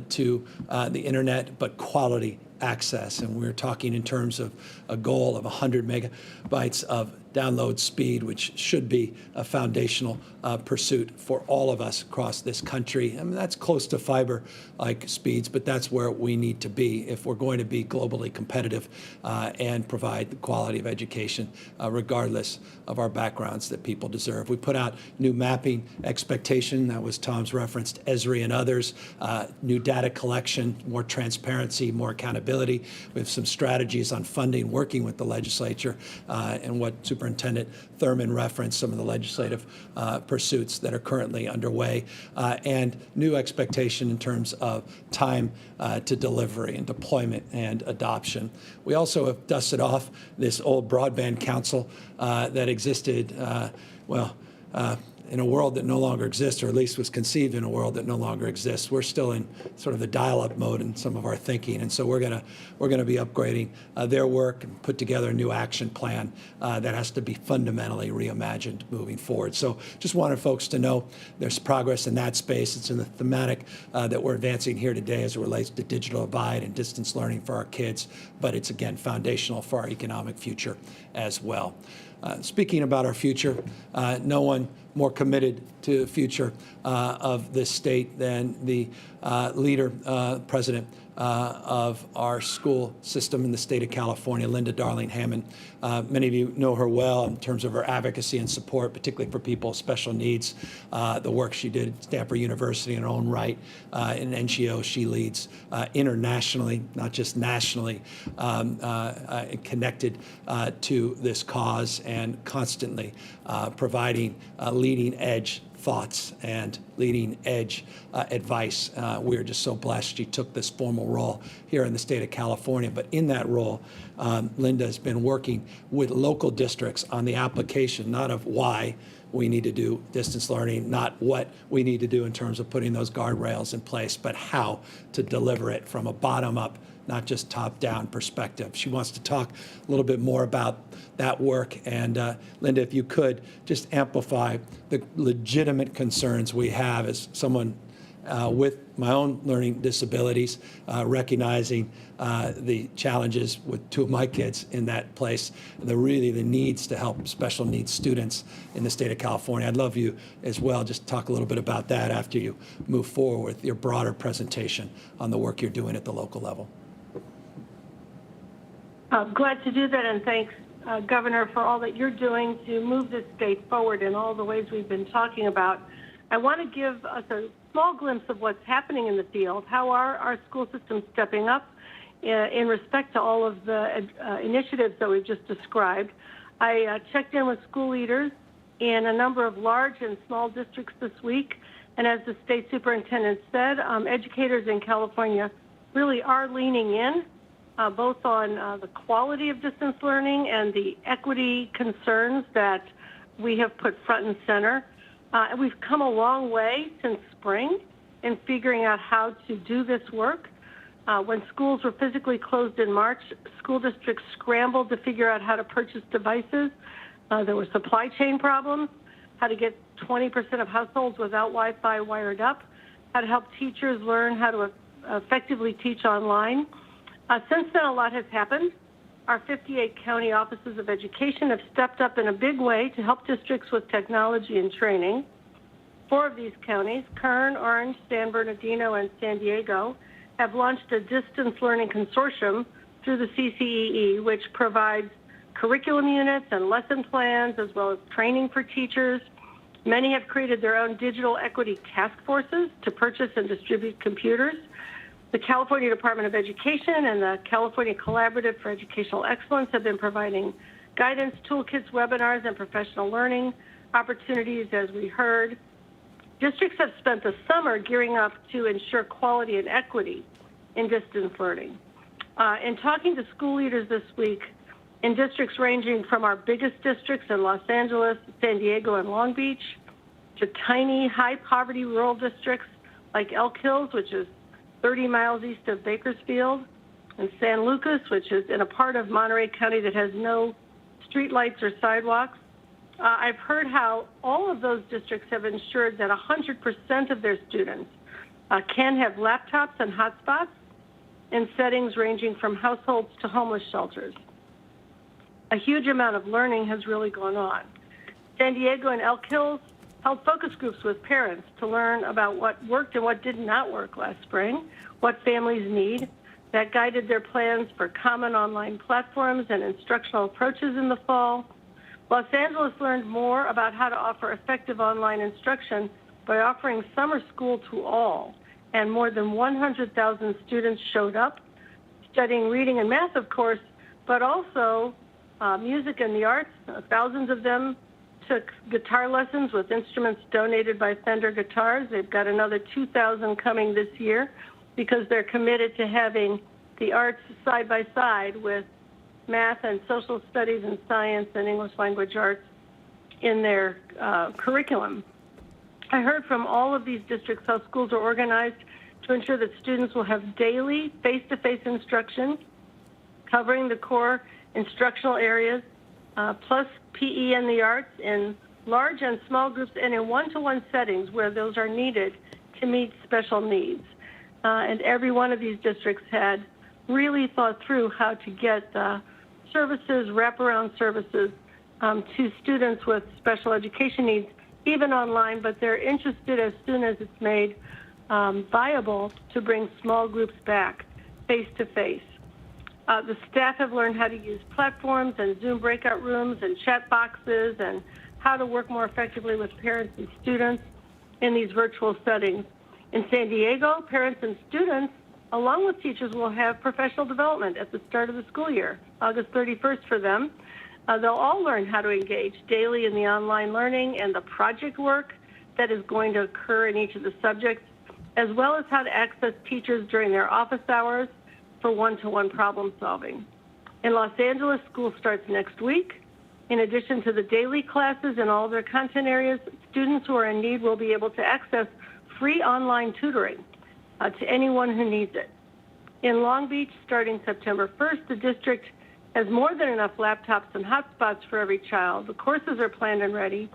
to the internet, but quality access. And we're talking in terms of a goal of 100 megabytes of download speed, which should be a foundational pursuit for all of us across this country. I mean, that's close to fiber-like speeds, but that's where we need to be if we're going to be globally competitive and provide the quality of education, regardless of our backgrounds, that people deserve. We put out new mapping expectation. That was Tom's reference to Esri and others. New data collection, more transparency, more accountability. We have some strategies on funding, working with the legislature, and what Superintendent Thurman referenced, some of the legislative pursuits that are currently underway, and new expectation in terms of time to delivery and deployment and adoption. We also have dusted off this old Broadband Council that existed, in a world that no longer exists, or at least was conceived in a world that no longer exists. We're still in sort of the dial-up mode in some of our thinking, and so we're gonna be upgrading their work and put together a new action plan that has to be fundamentally reimagined moving forward. So just wanted folks to know there's progress in that space. It's in the thematic that we're advancing here today as it relates to digital divide and distance learning for our kids, but it's, again, foundational for our economic future as well. Speaking about our future, no one more committed to the future of this state than the leader, president of our school system in the state of California, Linda Darling Hammond. Many of you know her well in terms of her advocacy and support, particularly for people with special needs. The work she did at Stanford University in her own right, an NGO she leads internationally, not just nationally, connected to this cause and constantly providing leading edge thoughts and leading edge advice. We're just so blessed she took this formal role here in the state of California. But in that role, Linda has been working with local districts on the application, not of why we need to do distance learning, not what we need to do in terms of putting those guardrails in place, but how to deliver it from a bottom-up not just top-down perspective. She wants to talk a little bit more about that work. And Linda, if you could just amplify the legitimate concerns we have as someone with my own learning disabilities, recognizing the challenges with two of my kids in that place, the needs to help special needs students in the state of California. I'd love you as well just talk a little bit about that after you move forward with your broader presentation on the work you're doing at the local level. I'm glad to do that, and thanks, Governor, for all that you're doing to move this state forward in all the ways we've been talking about. I want to give us a small glimpse of what's happening in the field. How are our school systems stepping up in respect to all of the initiatives that we've just described? I checked in with school leaders in a number of large and small districts this week, and as the state superintendent said, educators in California really are leaning in, both on the quality of distance learning and the equity concerns that we have put front and center. We've come a long way since spring in figuring out how to do this work. When schools were physically closed in March, school districts scrambled to figure out how to purchase devices. There were supply chain problems, how to get 20% of households without Wi-Fi wired up, how to help teachers learn how to effectively teach online. Since then, a lot has happened. Our 58 county offices of education have stepped up in a big way to help districts with technology and training. 4 of these counties, Kern, Orange, San Bernardino, and San Diego, have launched a distance learning consortium through the CCEE, which provides curriculum units and lesson plans, as well as training for teachers. Many have created their own digital equity task forces to purchase and distribute computers. The California Department of Education and the California Collaborative for Educational Excellence have been providing guidance, toolkits, webinars, and professional learning opportunities, as we heard. Districts have spent the summer gearing up to ensure quality and equity in distance learning. In talking to school leaders this week, in districts ranging from our biggest districts in Los Angeles, San Diego, and Long Beach, to tiny, high-poverty rural districts like Elk Hills, which is 30 miles east of Bakersfield, and San Lucas, which is in a part of Monterey County that has no streetlights or sidewalks. I've heard how all of those districts have ensured that 100% of their students can have laptops and hotspots in settings ranging from households to homeless shelters. A huge amount of learning has really gone on. San Diego and Elk Hills held focus groups with parents to learn about what worked and what did not work last spring, what families need. That guided their plans for common online platforms and instructional approaches in the fall. Los Angeles learned more about how to offer effective online instruction by offering summer school to all, and more than 100,000 students showed up, studying reading and math, of course, but also music and the arts. Thousands of them took guitar lessons with instruments donated by Fender Guitars. They've got another 2,000 coming this year because they're committed to having the arts side by side with math and social studies and science and English language arts in their curriculum. I heard from all of these districts how schools are organized to ensure that students will have daily face-to-face instruction covering the core instructional areas, plus PE and the arts in large and small groups and in one-to-one settings where those are needed to meet special needs. And every one of these districts had really thought through how to get services, wraparound services to students with special education needs, even online, but they're interested as soon as it's made viable to bring small groups back face-to-face. The staff have learned how to use platforms and Zoom breakout rooms and chat boxes and how to work more effectively with parents and students in these virtual settings. In San Diego, parents and students, along with teachers, will have professional development at the start of the school year, August 31st for them. They'll all learn how to engage daily in the online learning and the project work that is going to occur in each of the subjects, as well as how to access teachers during their office hours for one-to-one problem solving. In Los Angeles, school starts next week. In addition to the daily classes in all their content areas, students who are in need will be able to access free online tutoring to anyone who needs it. In Long Beach, starting September 1st, the district has more than enough laptops and hotspots for every child. The courses are planned and ready.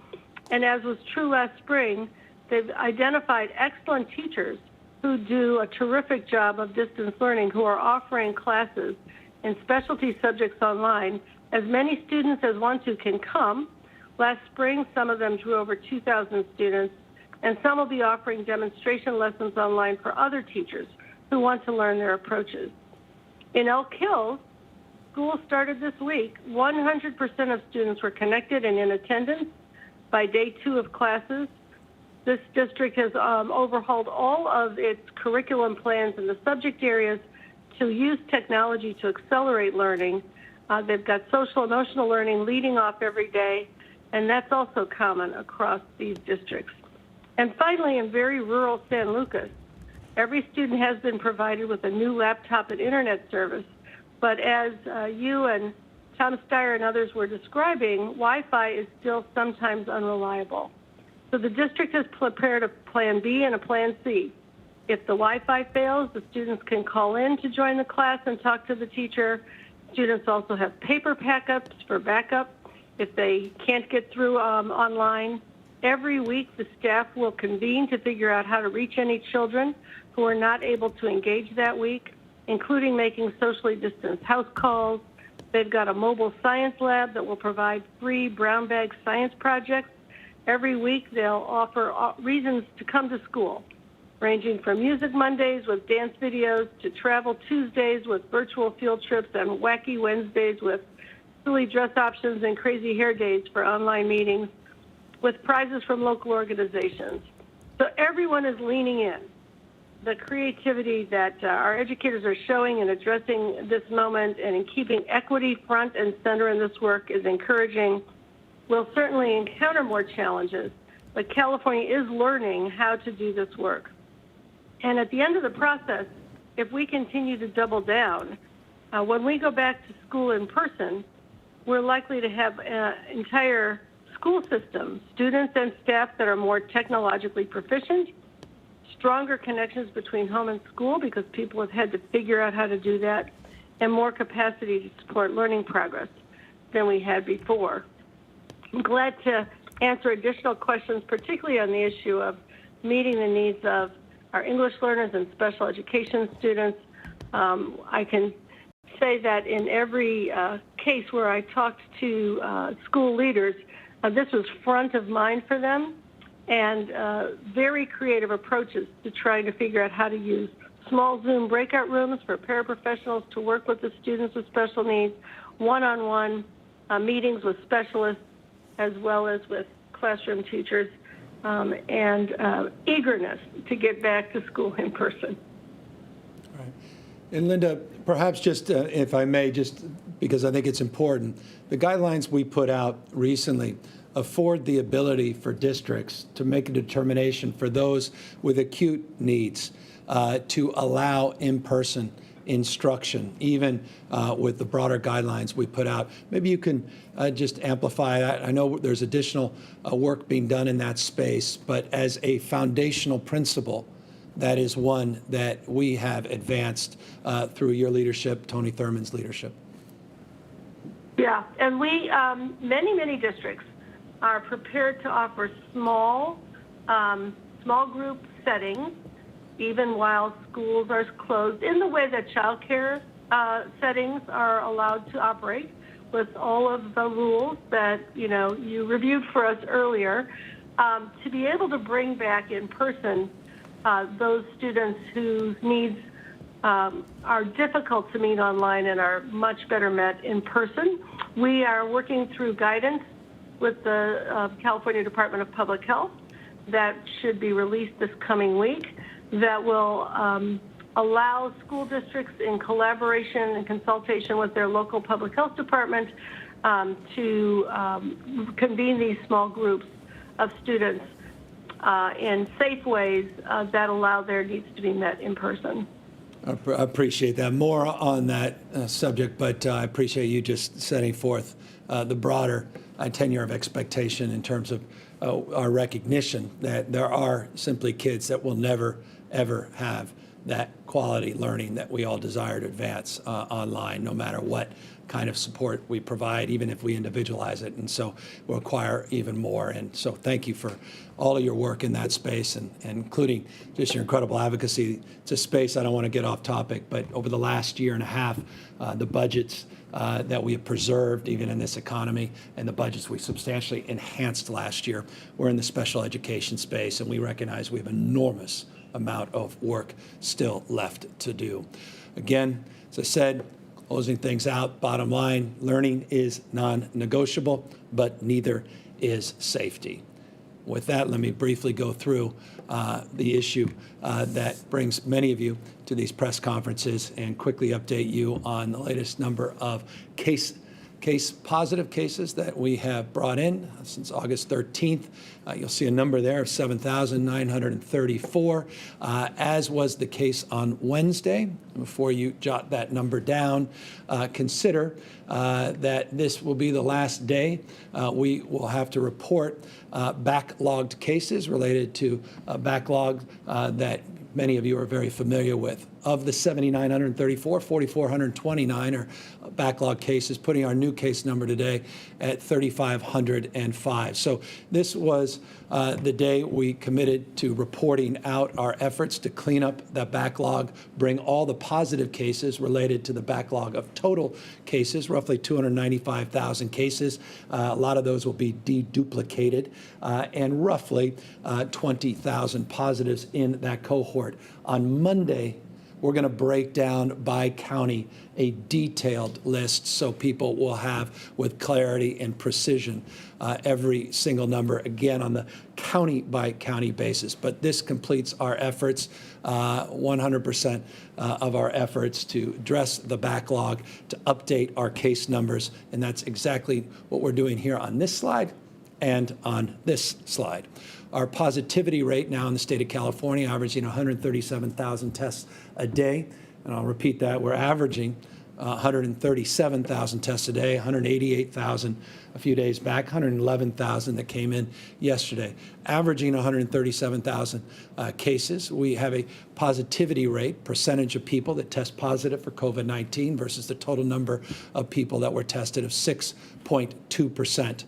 And as was true last spring, they've identified excellent teachers who do a terrific job of distance learning, who are offering classes in specialty subjects online. As many students as want to can come. Last spring, some of them drew over 2,000 students, and some will be offering demonstration lessons online for other teachers who want to learn their approaches. In Elk Hills, school started this week. 100% of students were connected and in attendance by day 2 of classes. This district has overhauled all of its curriculum plans in the subject areas to use technology to accelerate learning. They've got social emotional learning leading off every day, and that's also common across these districts. And finally, in very rural San Lucas, every student has been provided with a new laptop and internet service. But as you and Tom Steyer and others were describing, Wi-Fi is still sometimes unreliable. So the district has prepared a Plan B and a Plan C. If the Wi-Fi fails, the students can call in to join the class and talk to the teacher. Students also have paper backups for backup if they can't get through online. Every week, the staff will convene to figure out how to reach any children who are not able to engage that week, including making socially distanced house calls. They've got a mobile science lab that will provide free brown bag science projects. Every week, they'll offer reasons to come to school, ranging from Music Mondays with dance videos to Travel Tuesdays with virtual field trips and Wacky Wednesdays with silly dress options and crazy hair days for online meetings with prizes from local organizations. So everyone is leaning in. The creativity that our educators are showing in addressing this moment and in keeping equity front and center in this work is encouraging. We'll certainly encounter more challenges, but California is learning how to do this work. And at the end of the process, if we continue to double down, when we go back to school in person, we're likely to have an entire school system, students and staff that are more technologically proficient, stronger connections between home and school because people have had to figure out how to do that, and more capacity to support learning progress than we had before. I'm glad to answer additional questions, particularly on the issue of meeting the needs of our English learners and special education students. I can say that in every case where I talked to school leaders, this was front of mind for them, and very creative approaches to trying to figure out how to use small Zoom breakout rooms for paraprofessionals to work with the students with special needs, one-on-one meetings with specialists, as well as with classroom teachers, and eagerness to get back to school in person. All right. And Linda, perhaps just, if I may, just because I think it's important, the guidelines we put out recently afford the ability for districts to make a determination for those with acute needs to allow in-person instruction, even with the broader guidelines we put out. Maybe you can just amplify that. I know there's additional work being done in that space, but as a foundational principle, that is one that we have advanced through your leadership, Tony Thurman's leadership. Yeah, and we, many districts are prepared to offer small group settings, even while schools are closed, in the way that child care settings are allowed to operate, with all of the rules that you reviewed for us earlier, to be able to bring back in person those students whose needs are difficult to meet online and are much better met in person. We are working through guidance with the California Department of Public Health that should be released this coming week that will allow school districts in collaboration and consultation with their local public health department to convene these small groups of students in safe ways that allow their needs to be met in person. I appreciate that. More on that subject, but I appreciate you just setting forth the broader tenure of expectation in terms of our recognition that there are simply kids that will never, ever have that quality learning that we all desire to advance online, no matter what kind of support we provide, even if we individualize it. And so we'll require even more. And so thank you for all of your work in that space, and including just your incredible advocacy. It's a space, I don't want to get off topic, but over the last year and a half, the budgets that we have preserved, even in this economy, and the budgets we substantially enhanced last year, were in the special education space, and we recognize we have enormous amount of work still left to do. Again, as I said, closing things out, bottom line, learning is non-negotiable, but neither is safety. With that, let me briefly go through the issue that brings many of you to these press conferences and quickly update you on the latest number of positive cases that we have brought in since August 13th. You'll see a number there of 7,934, as was the case on Wednesday. Before you jot that number down, consider that this will be the last day we will have to report backlogged cases related to a backlog that many of you are very familiar with. Of the 7,934, 4,429 are backlog cases, putting our new case number today at 3,505. So this was the day we committed to reporting out our efforts to clean up that backlog, bring all the positive cases related to the backlog of total cases, roughly 295,000 cases. A lot of those will be deduplicated, and roughly 20,000 positives in that cohort. On Monday, we're going to break down by county a detailed list so people will have, with clarity and precision, every single number, again, on the county-by-county basis. But this completes our efforts, 100% of our efforts to address the backlog, to update our case numbers, and that's exactly what we're doing here on this slide and on this slide. Our positivity rate now in the state of California averaging 137,000 tests a day. And I'll repeat that. We're averaging 137,000 tests a day, 188,000 a few days back, 111,000 that came in yesterday. Averaging 137,000 cases. We have a positivity rate, percentage of people that test positive for COVID-19 versus the total number of people that were tested of 6.2%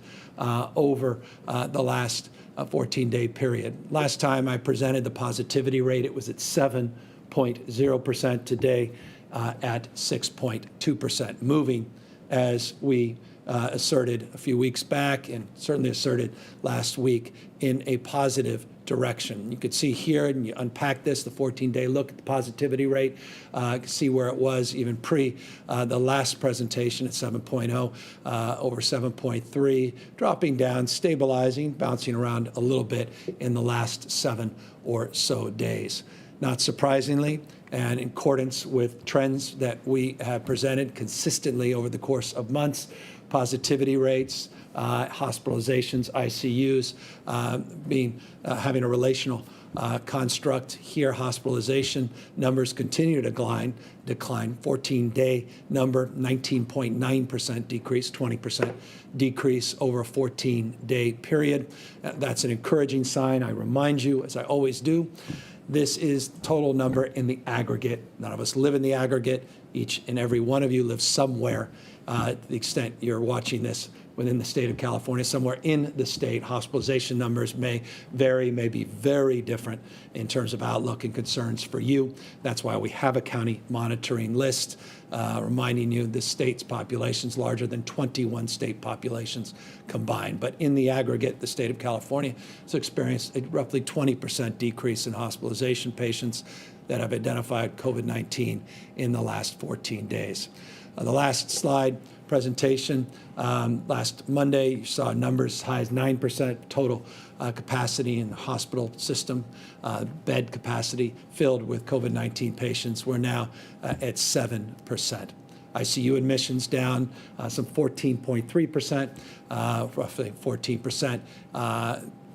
over the last 14-day period. Last time I presented the positivity rate, it was at 7.0%. Today, at 6.2%, moving as we asserted a few weeks back and certainly asserted last week in a positive direction. You could see here, and you unpack this, the 14-day look at the positivity rate, see where it was even pre the last presentation at 7.0, over 7.3, dropping down, stabilizing, bouncing around a little bit in the last 7 or so days. Not surprisingly, and in accordance with trends that we have presented consistently over the course of months, positivity rates, hospitalizations, ICUs, having a relational construct here. Hospitalization numbers continue to decline. 14-day number, 19.9% decrease, 20% decrease over a 14-day period. That's an encouraging sign. I remind you, as I always do, this is total number in the aggregate. None of us live in the aggregate. Each and every one of you lives somewhere, to the extent you're watching this within the state of California, somewhere in the state. Hospitalization numbers may vary, may be very different in terms of outlook and concerns for you. That's why we have a county monitoring list, reminding you the state's population is larger than 21 state populations combined. But in the aggregate, the state of California has experienced a roughly 20% decrease in hospitalization patients that have identified COVID-19 in the last 14 days. The last slide presentation, last Monday, you saw numbers as high as 9% total capacity in the hospital system, bed capacity filled with COVID-19 patients. We're now at 7%. ICU admissions down some 14.3%, roughly 14%.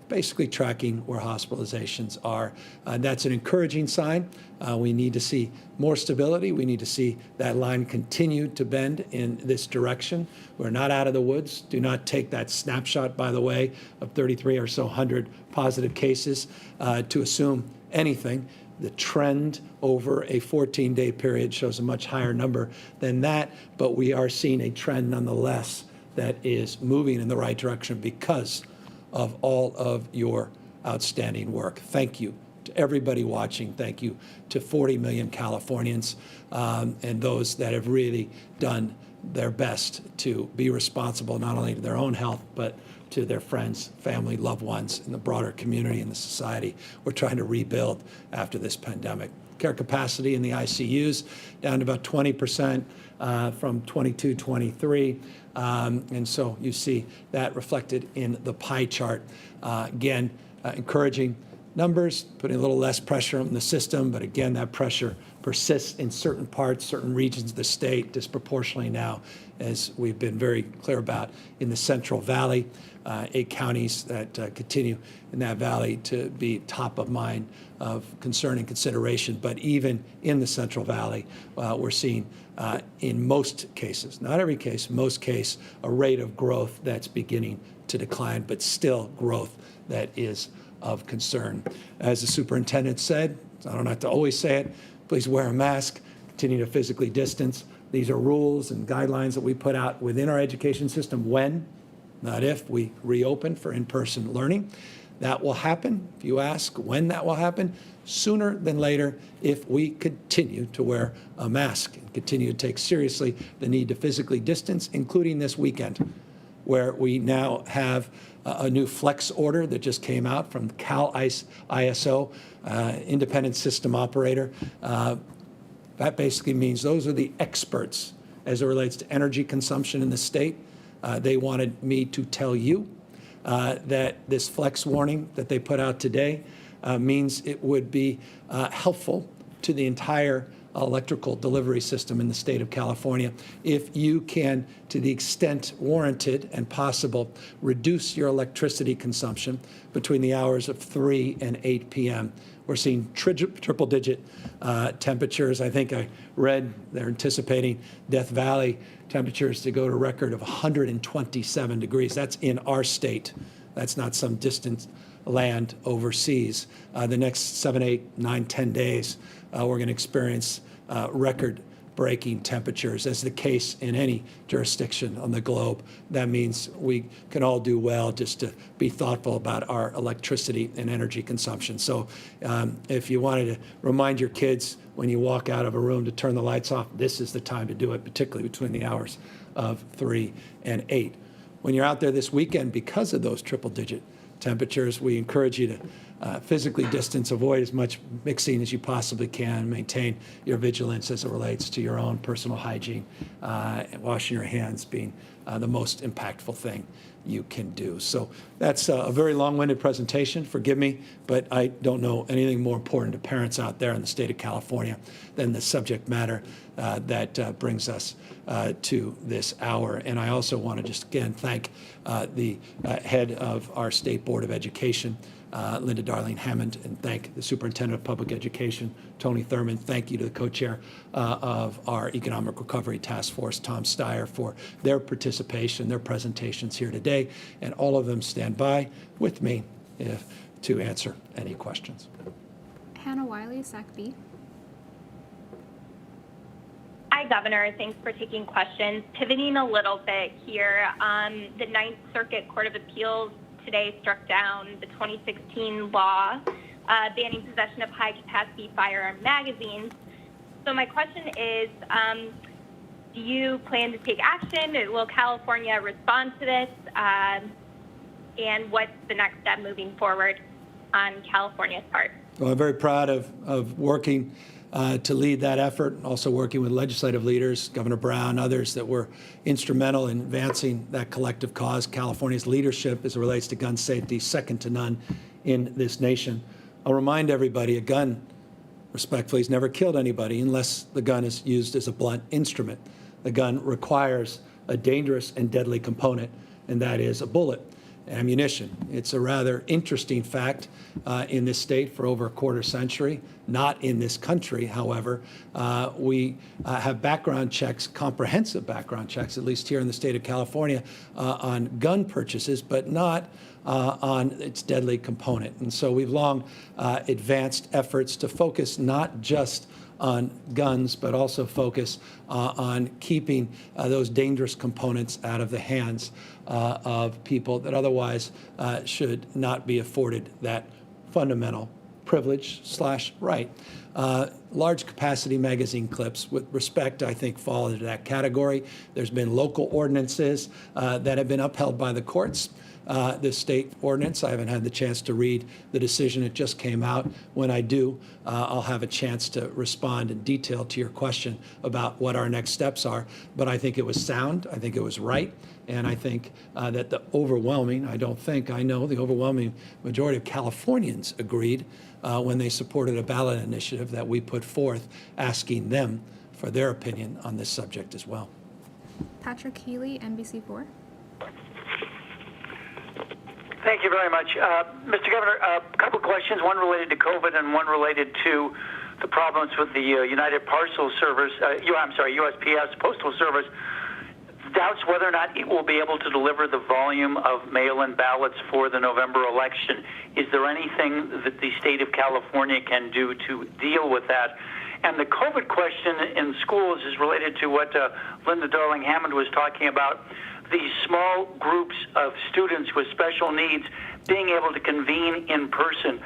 Basically tracking where hospitalizations are. That's an encouraging sign. We need to see more stability. We need to see that line continue to bend in this direction. We're not out of the woods. Do not take that snapshot, by the way, of 33 or so hundred positive cases to assume anything. The trend over a 14-day period shows a much higher number than that, but we are seeing a trend nonetheless that is moving in the right direction because of all of your outstanding work. Thank you to everybody watching. Thank you to 40 million Californians and those that have really done their best to be responsible not only to their own health, but to their friends, family, loved ones, in the broader community and the society we're trying to rebuild after this pandemic. Care capacity in the ICUs down to about 20% from 22, 23. And so you see that reflected in the pie chart. Again, encouraging numbers, putting a little less pressure on the system, but again, that pressure persists in certain parts, certain regions of the state, disproportionately now, as we've been very clear about in the Central Valley. 8 counties that continue in that valley to be top of mind of concern and consideration. But even in the Central Valley, we're seeing in most cases, not every case, most case, a rate of growth that's beginning to decline, but still growth that is of concern. As the superintendent said, I don't have to always say it, please wear a mask, continue to physically distance. These are rules and guidelines that we put out within our education system when, not if, we reopen for in-person learning. That will happen, if you ask when that will happen, sooner than later if we continue to wear a mask and continue to take seriously the need to physically distance, including this weekend, where we now have a new flex order that just came out from Cal ISO, independent system operator. That basically means those are the experts as it relates to energy consumption in the state. They wanted me to tell you that this flex warning that they put out today means it would be helpful to the entire electrical delivery system in the state of California if you can, to the extent warranted and possible, reduce your electricity consumption between the hours of 3 and 8 p.m. We're seeing triple-digit temperatures. I think I read they're anticipating Death Valley temperatures to go to a record of 127 degrees. That's in our state. That's not some distant land overseas. The next 7, 8, 9, 10 days, we're going to experience record-breaking temperatures, as the case in any jurisdiction on the globe. That means we can all do well just to be thoughtful about our electricity and energy consumption. So if you wanted to remind your kids when you walk out of a room to turn the lights off, this is the time to do it, particularly between the hours of 3 and 8. When you're out there this weekend, because of those triple-digit temperatures, we encourage you to physically distance, avoid as much mixing as you possibly can, maintain your vigilance as it relates to your own personal hygiene, and washing your hands being the most impactful thing you can do. So that's a very long-winded presentation. Forgive me, but I don't know anything more important to parents out there in the state of California than the subject matter that brings us to this hour. And I also want to just again thank the head of our State Board of Education, Linda Darling Hammond, and thank the Superintendent of Public Education, Tony Thurman. Thank you to the co-chair of our Economic Recovery Task Force, Tom Steyer, for their participation, their presentations here today, and all of them stand by with me to answer any questions. Hannah Wiley, SAC-B. Hi, Governor. Thanks for taking questions. Pivoting a little bit here, the Ninth Circuit Court of Appeals today struck down the 2016 law banning possession of high-capacity firearm magazines. So my question is, do you plan to take action? Will California respond to this? And what's the next step moving forward on California's part? Well, I'm very proud of working to lead that effort, also working with legislative leaders, Governor Brown, others that were instrumental in advancing that collective cause. California's leadership as it relates to gun safety, second to none in this nation. I'll remind everybody, a gun, respectfully, has never killed anybody unless the gun is used as a blunt instrument. The gun requires a dangerous and deadly component, and that is a bullet. ammunition. It's a rather interesting fact in this state for over a quarter century. Not in this country, however. We have background checks, comprehensive background checks, at least here in the state of California, on gun purchases, but not on its deadly component. And so we've long advanced efforts to focus not just on guns, but also focus on keeping those dangerous components out of the hands of people that otherwise should not be afforded that fundamental privilege/right. Large capacity magazine clips, with respect, I think, fall into that category. There's been local ordinances that have been upheld by the courts. The state ordinance, I haven't had the chance to read the decision. It just came out. When I do, I'll have a chance to respond in detail to your question about what our next steps are. But I think it was sound. I think it was right. And I think that the overwhelming, I know the overwhelming majority of Californians agreed when they supported a ballot initiative that we put forth asking them for their opinion on this subject as well. Patrick Healy, NBC4. Thank you very much. Mr. Governor, a couple questions, one related to COVID and one related to the problems with the United Parcel Service, USPS Postal Service. Doubts whether or not it will be able to deliver the volume of mail-in ballots for the November election. Is there anything that the state of California can do to deal with that? And the COVID question in schools is related to what Linda Darling-Hammond was talking about, these small groups of students with special needs being able to convene in person.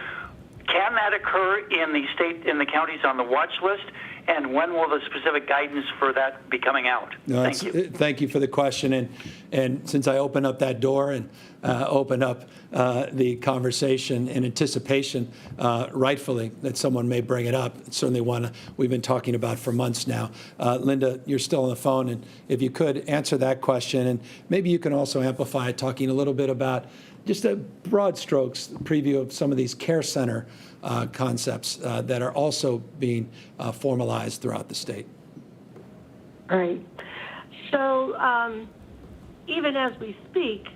Can that occur in the counties on the watch list? And when will the specific guidance for that be coming out? Thank you. Thank you for the question. And since I opened up that door and opened up the conversation in anticipation, rightfully, that someone may bring it up, it's certainly one we've been talking about for months now. Linda, you're still on the phone, and if you could answer that question, and maybe you can also amplify it, talking a little bit about just a broad strokes preview of some of these care center concepts that are also being formalized throughout the state. Right. So even as we speak,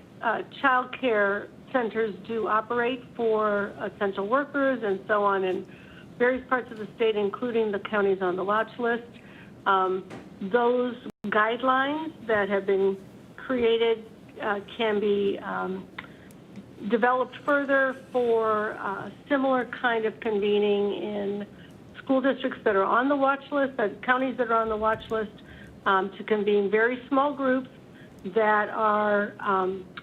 child care centers do operate for essential workers and so on in various parts of the state, including the counties on the watch list. Those guidelines that have been created can be developed further for similar kind of convening in school districts that are on the watch list, counties that are on the watch list, to convene very small groups that are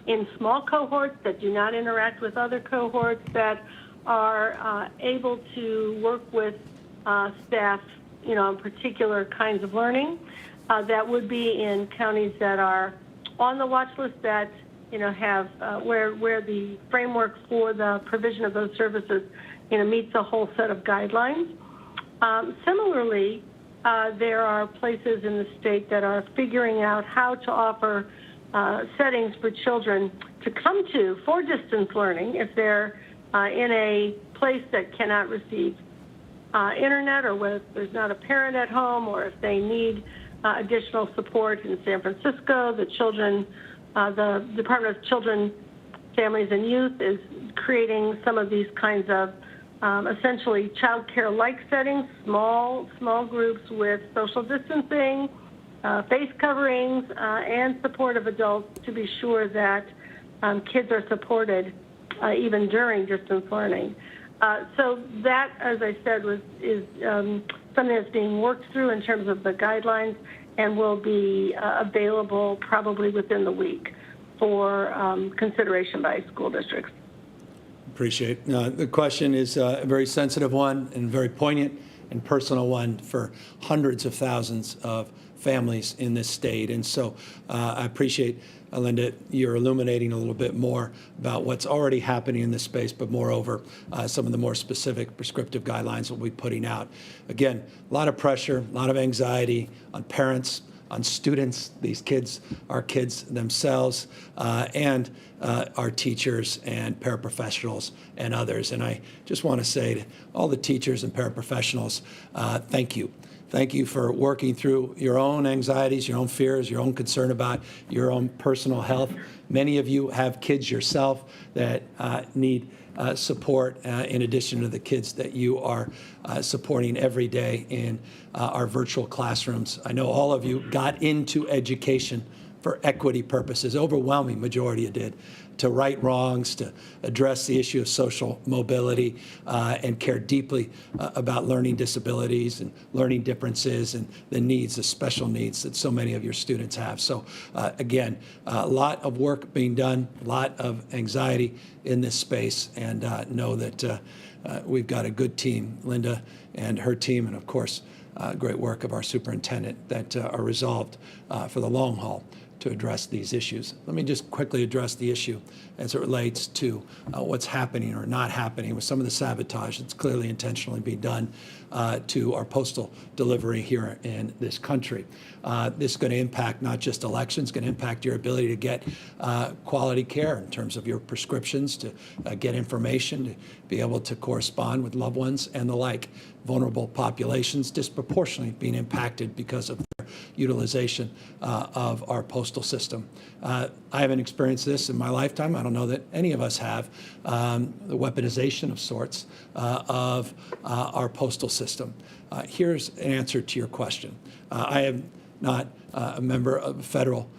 in small cohorts that do not interact with other cohorts, that are able to work with staff, on particular kinds of learning. That would be in counties that are on the watch list that have where the framework for the provision of those services, meets a whole set of guidelines. Similarly, there are places in the state that are figuring out how to offer settings for children to come to for distance learning if they're in a place that cannot receive internet, or where there's not a parent at home, or if they need additional support. In San Francisco, the Department of Children, Families, and Youth is creating some of these kinds of essentially child care-like settings, small groups with social distancing, face coverings, and support of adults to be sure that kids are supported even during distance learning. So that, as I said, is something that's being worked through in terms of the guidelines, and will be available probably within the week for consideration by school districts. Appreciate it. The question is a very sensitive one and very poignant and personal one for hundreds of thousands of families in this state. And so I appreciate, Linda, you're illuminating a little bit more about what's already happening in this space, but moreover, some of the more specific prescriptive guidelines we'll be putting out. Again, a lot of pressure, a lot of anxiety on parents, on students. These kids are kids themselves, and our teachers and paraprofessionals and others. And I just want to say to all the teachers and paraprofessionals, thank you. Thank you for working through your own anxieties, your own fears, your own concern about your own personal health. Many of you have kids yourself that need support in addition to the kids that you are supporting every day in our virtual classrooms. I know all of you got into education for equity purposes. Overwhelming majority did, to right wrongs, to address the issue of social mobility, and care deeply about learning disabilities and learning differences and the needs, the special needs that so many of your students have. So again, a lot of work being done, a lot of anxiety in this space, and know that we've got a good team, Linda and her team, and of course, great work of our superintendent that are resolved for the long haul to address these issues. Let me just quickly address the issue as it relates to what's happening or not happening with some of the sabotage that's clearly intentionally being done to our postal delivery here in this country. This is going to impact not just elections, it's going to impact your ability to get quality care in terms of your prescriptions, to get information, to be able to correspond with loved ones and the like. Vulnerable populations disproportionately being impacted because of their utilization of our postal system. I haven't experienced this in my lifetime. I don't know that any of us have, the weaponization of sorts of our postal system. Here's an answer to your question. I am not a member of the federal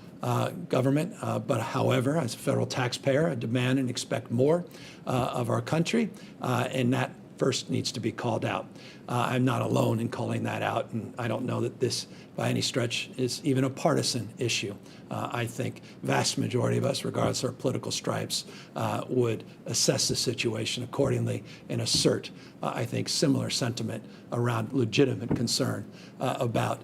government, but however, as a federal taxpayer, I demand and expect more of our country, and that first needs to be called out. I'm not alone in calling that out, and I don't know that this, by any stretch, is even a partisan issue. I think vast majority of us, regardless of our political stripes, would assess the situation accordingly and assert, I think, similar sentiment around legitimate concern about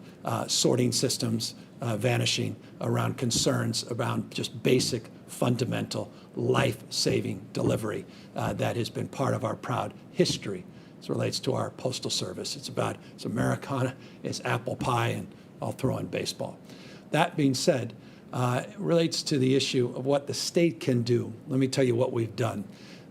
sorting systems vanishing, around concerns around just basic, fundamental, life-saving delivery that has been part of our proud history as it relates to our postal service. It's Americana, it's apple pie, and I'll throw in baseball. That being said, it relates to the issue of what the state can do. Let me tell you what we've done.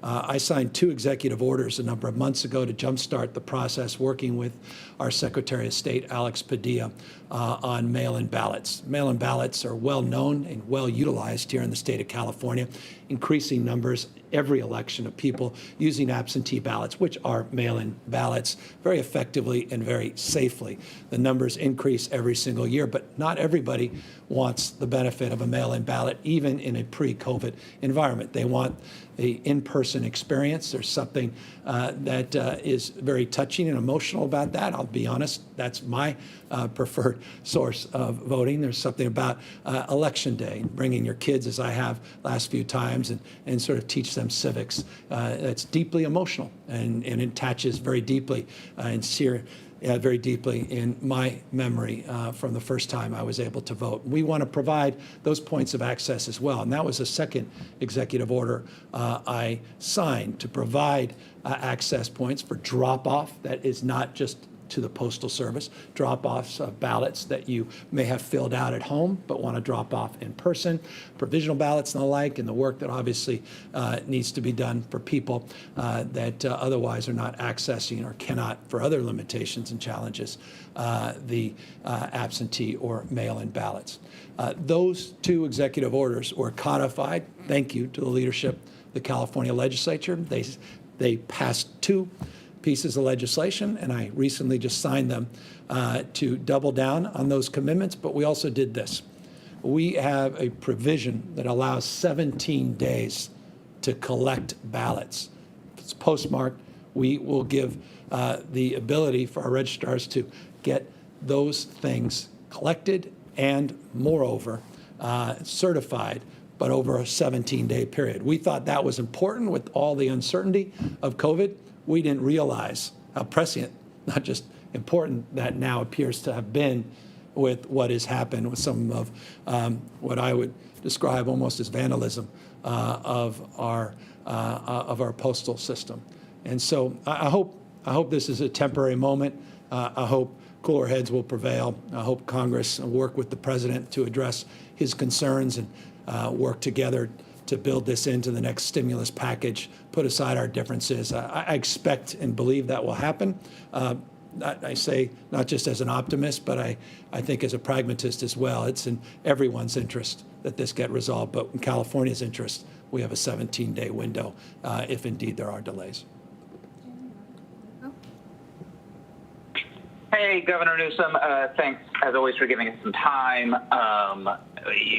I signed 2 executive orders a number of months ago to jumpstart the process, working with our Secretary of State, Alex Padilla, on mail-in ballots. Mail-in ballots are well known and well utilized here in the state of California. Increasing numbers every election of people using absentee ballots, which are mail-in ballots, very effectively and very safely. The numbers increase every single year, but not everybody wants the benefit of a mail-in ballot, even in a pre-COVID environment. They want the in-person experience. There's something that is very touching and emotional about that. I'll be honest, that's my preferred source of voting. There's something about Election Day, bringing your kids, as I have last few times, and sort of teach them civics. That's deeply emotional, and it attaches very deeply very deeply in my memory from the first time I was able to vote. We want to provide those points of access as well. And that was a second executive order I signed, to provide access points for drop-off that is not just to the Postal Service, drop-offs of ballots that you may have filled out at home but want to drop off in person, provisional ballots and the like, and the work that obviously needs to be done for people that otherwise are not accessing or cannot, for other limitations and challenges, the absentee or mail-in ballots. Those 2 executive orders were codified, thank you to the leadership of the California legislature. They passed 2 pieces of legislation, and I recently just signed them to double down on those commitments, but we also did this. We have a provision that allows 17 days to collect ballots. If it's postmarked, we will give the ability for our registrars to get those things collected and, moreover, certified, but over a 17-day period. We thought that was important with all the uncertainty of COVID. We didn't realize how prescient, not just important, that now appears to have been with what has happened with some of what I would describe almost as vandalism of our postal system. And so I hope this is a temporary moment. I hope cooler heads will prevail. I hope Congress will work with the president to address his concerns and work together to build this into the next stimulus package, put aside our differences. I expect and believe that will happen. I say not just as an optimist, but I think as a pragmatist as well. It's in everyone's interest that this get resolved, but in California's interest, we have a 17-day window if indeed there are delays. Hey, Governor Newsom, thanks as always for giving us some time.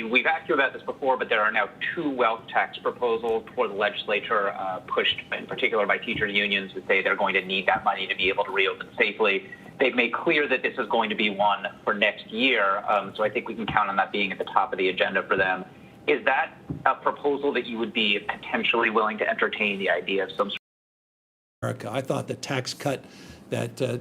We've asked you about this before, but there are now 2 wealth tax proposals for the legislature pushed in particular by teacher unions who say they're going to need that money to be able to reopen safely. They've made clear that this is going to be one for next year, so I think we can count on that being at the top of the agenda for them. Is that a proposal that you would be potentially willing to entertain, the idea of some sort of... I thought the tax cut that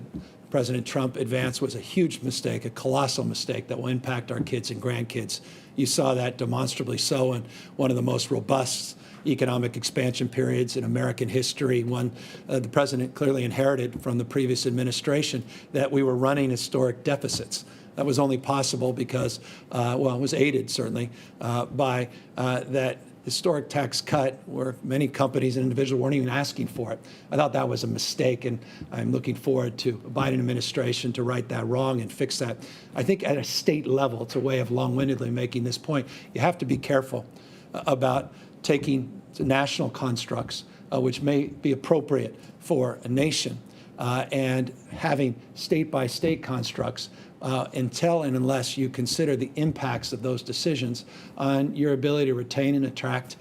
President Trump advanced was a huge mistake, a colossal mistake that will impact our kids and grandkids. You saw that demonstrably so in one of the most robust economic expansion periods in American history, one the president clearly inherited from the previous administration, that we were running historic deficits. That was only possible because, well, it was aided certainly by that historic tax cut where many companies and individuals weren't even asking for it. I thought that was a mistake, and I'm looking forward to a Biden administration to right that wrong and fix that. I think at a state level, it's a way of long-windedly making this point, you have to be careful about taking national constructs, which may be appropriate for a nation, and having state-by-state constructs until and unless you consider the impacts of those decisions on your ability to retain and attract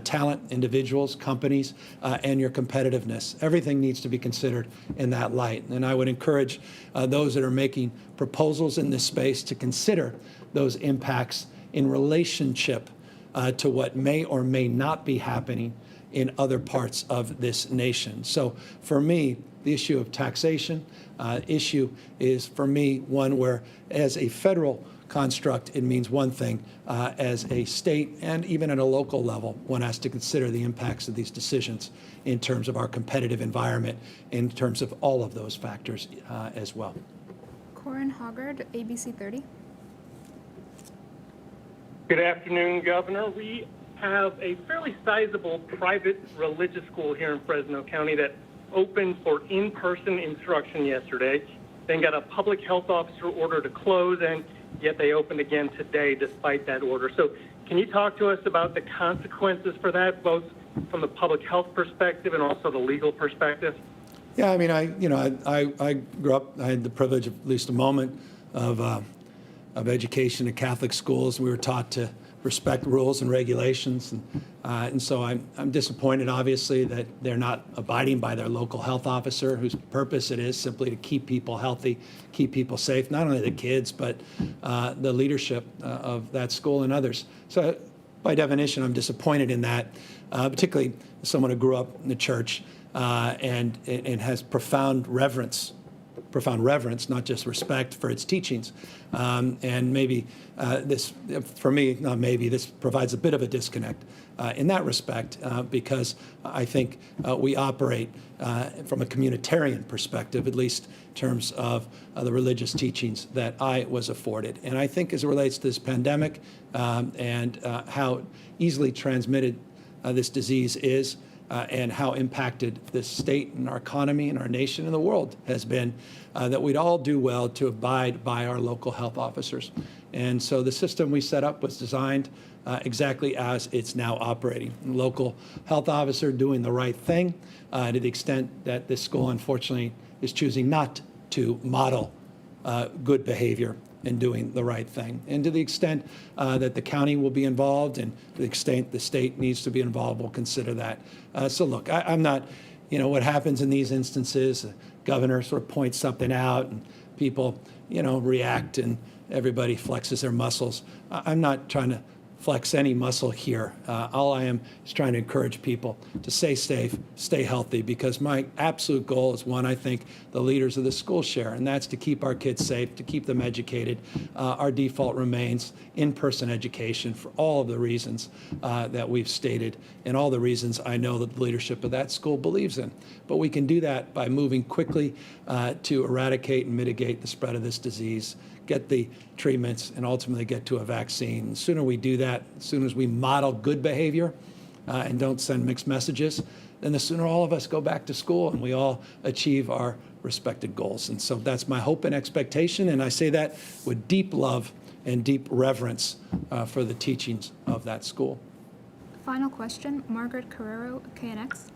talent, individuals, companies, and your competitiveness. Everything needs to be considered in that light. And I would encourage those that are making proposals in this space to consider those impacts in relationship to what may or may not be happening in other parts of this nation. So for me, the issue of taxation issue is, for me, one where, as a federal construct, it means one thing. As a state and even at a local level, one has to consider the impacts of these decisions in terms of our competitive environment, in terms of all of those factors as well. Corin Hoggard, ABC 30. Good afternoon, Governor. We have a fairly sizable private religious school here in Fresno County that opened for in-person instruction yesterday, then got a public health officer order to close, and yet they opened again today despite that order. So can you talk to us about the consequences for that, both from the public health perspective and also the legal perspective? Yeah, I mean, I grew up, I had the privilege of at least a moment of education in Catholic schools. We were taught to respect rules and regulations, and so I'm disappointed, obviously, that they're not abiding by their local health officer, whose purpose it is simply to keep people healthy, keep people safe, not only the kids, but the leadership of that school and others. So by definition, I'm disappointed in that, particularly as someone who grew up in the church and has profound reverence, not just respect for its teachings. And maybe this, for me, not maybe, this provides a bit of a disconnect in that respect, because I think we operate from a communitarian perspective, at least in terms of the religious teachings that I was afforded. And I think as it relates to this pandemic and how easily transmitted this disease is, and how impacted this state and our economy and our nation and the world has been, that we'd all do well to abide by our local health officers. And so the system we set up was designed exactly as it's now operating. The local health officer doing the right thing to the extent that this school, unfortunately, is choosing not to model good behavior in doing the right thing. And to the extent that the county will be involved and to the extent the state needs to be involved, we'll consider that. So look, I'm not, what happens in these instances, the governor sort of points something out and people, react and everybody flexes their muscles. I'm not trying to flex any muscle here. All I am is trying to encourage people to stay safe, stay healthy, because my absolute goal is one I think the leaders of the school share, and that's to keep our kids safe, to keep them educated. Our default remains in-person education for all of the reasons that we've stated and all the reasons I know that the leadership of that school believes in. But we can do that by moving quickly to eradicate and mitigate the spread of this disease, get the treatments, and ultimately get to a vaccine. The sooner we do that, as soon as we model good behavior and don't send mixed messages, then the sooner all of us go back to school and we all achieve our respected goals. And so that's my hope and expectation, and I say that with deep love and deep reverence for the teachings of that school. Final question, Margaret Carrero, KNX.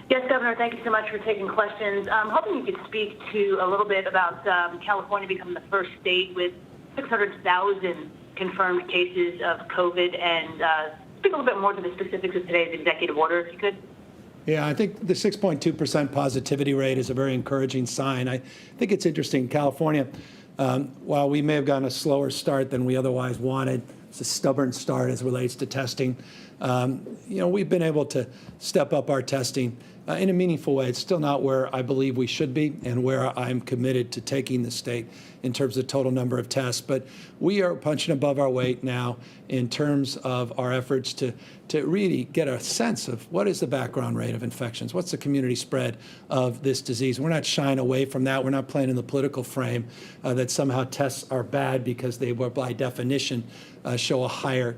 Yes, Governor, thank you so much for taking questions. I'm hoping you could speak to a little bit about California becoming the first state with 600,000 confirmed cases of COVID, and speak a little bit more to the specifics of today's executive order, if you could. Yeah, I think the 6.2% positivity rate is a very encouraging sign. I think it's interesting. California, while we may have gotten a slower start than we otherwise wanted, it's a stubborn start as it relates to testing. We've been able to step up our testing in a meaningful way. It's still not where I believe we should be and where I'm committed to taking the state in terms of total number of tests. But we are punching above our weight now in terms of our efforts to really get a sense of what is the background rate of infections, what's the community spread of this disease. We're not shying away from that. We're not playing in the political frame that somehow tests are bad because they will, by definition, show a higher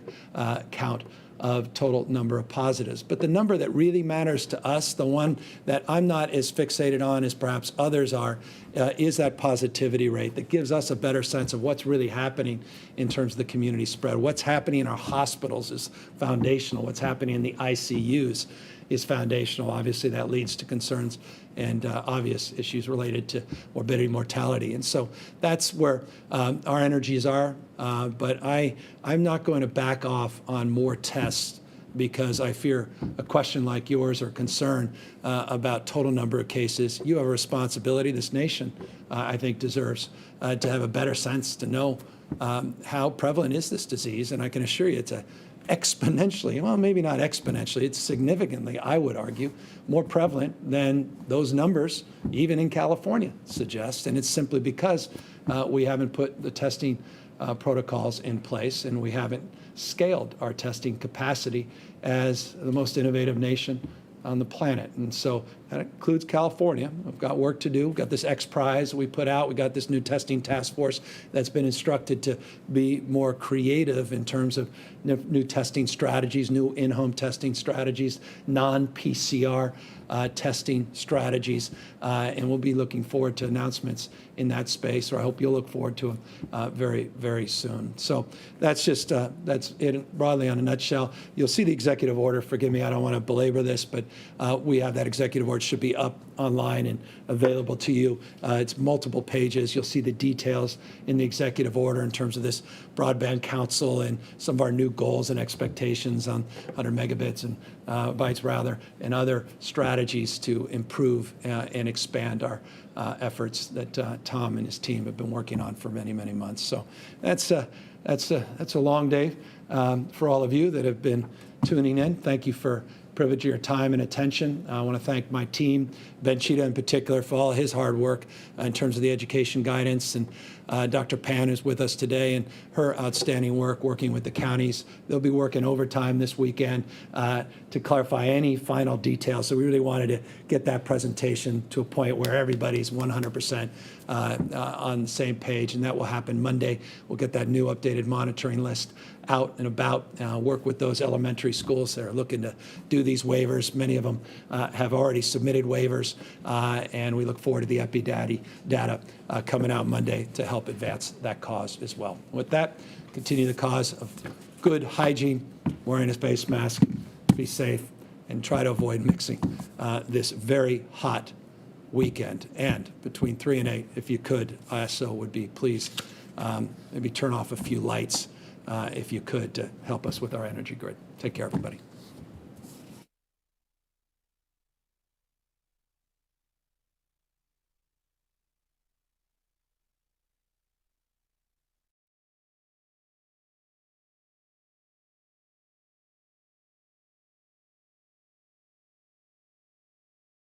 count of total number of positives. But the number that really matters to us, the one that I'm not as fixated on as perhaps others are, is that positivity rate that gives us a better sense of what's really happening in terms of the community spread. What's happening in our hospitals is foundational. What's happening in the ICUs is foundational. Obviously, that leads to concerns and obvious issues related to morbidity, mortality. And so that's where our energies are. But I'm not going to back off on more tests because I fear a question like yours or concern about total number of cases. You have a responsibility. This nation, I think, deserves to have a better sense to know how prevalent is this disease. And I can assure you it's exponentially, well, maybe not exponentially, it's significantly, I would argue, more prevalent than those numbers, even in California, suggest. And it's simply because we haven't put the testing protocols in place and we haven't scaled our testing capacity as the most innovative nation on the planet. And so that includes California. We've got work to do. We've got this X Prize we put out. We got this new testing task force that's been instructed to be more creative in terms of new testing strategies, new in-home testing strategies, non-PCR testing strategies. And we'll be looking forward to announcements in that space, or I hope you'll look forward to them very, very soon. So that's it broadly on a nutshell. You'll see the executive order. Forgive me, I don't want to belabor this, but we have that executive order. It should be up online and available to you. It's multiple pages. You'll see the details in the executive order in terms of this Broadband Council and some of our new goals and expectations on 100 megabits and bytes rather, and other strategies to improve and expand our efforts that Tom and his team have been working on for many, many months. So that's a long day for all of you that have been tuning in. Thank you for privilege of your time and attention. I want to thank my team, Ben Cheetah in particular, for all his hard work in terms of the education guidance, and Dr. Pan, who's with us today, and her outstanding work working with the counties. They'll be working overtime this weekend to clarify any final details. So we really wanted to get that presentation to a point where everybody's 100% on the same page, and that will happen Monday. We'll get that new updated monitoring list out and about, work with those elementary schools that are looking to do these waivers. Many of them have already submitted waivers, and we look forward to the data coming out Monday to help advance that cause as well. With that, continue the cause of good hygiene, wearing a face mask, be safe, and try to avoid mixing this very hot weekend. And between 3 and 8, if you could, I also would be pleased, maybe turn off a few lights if you could, to help us with our energy grid. Take care, everybody.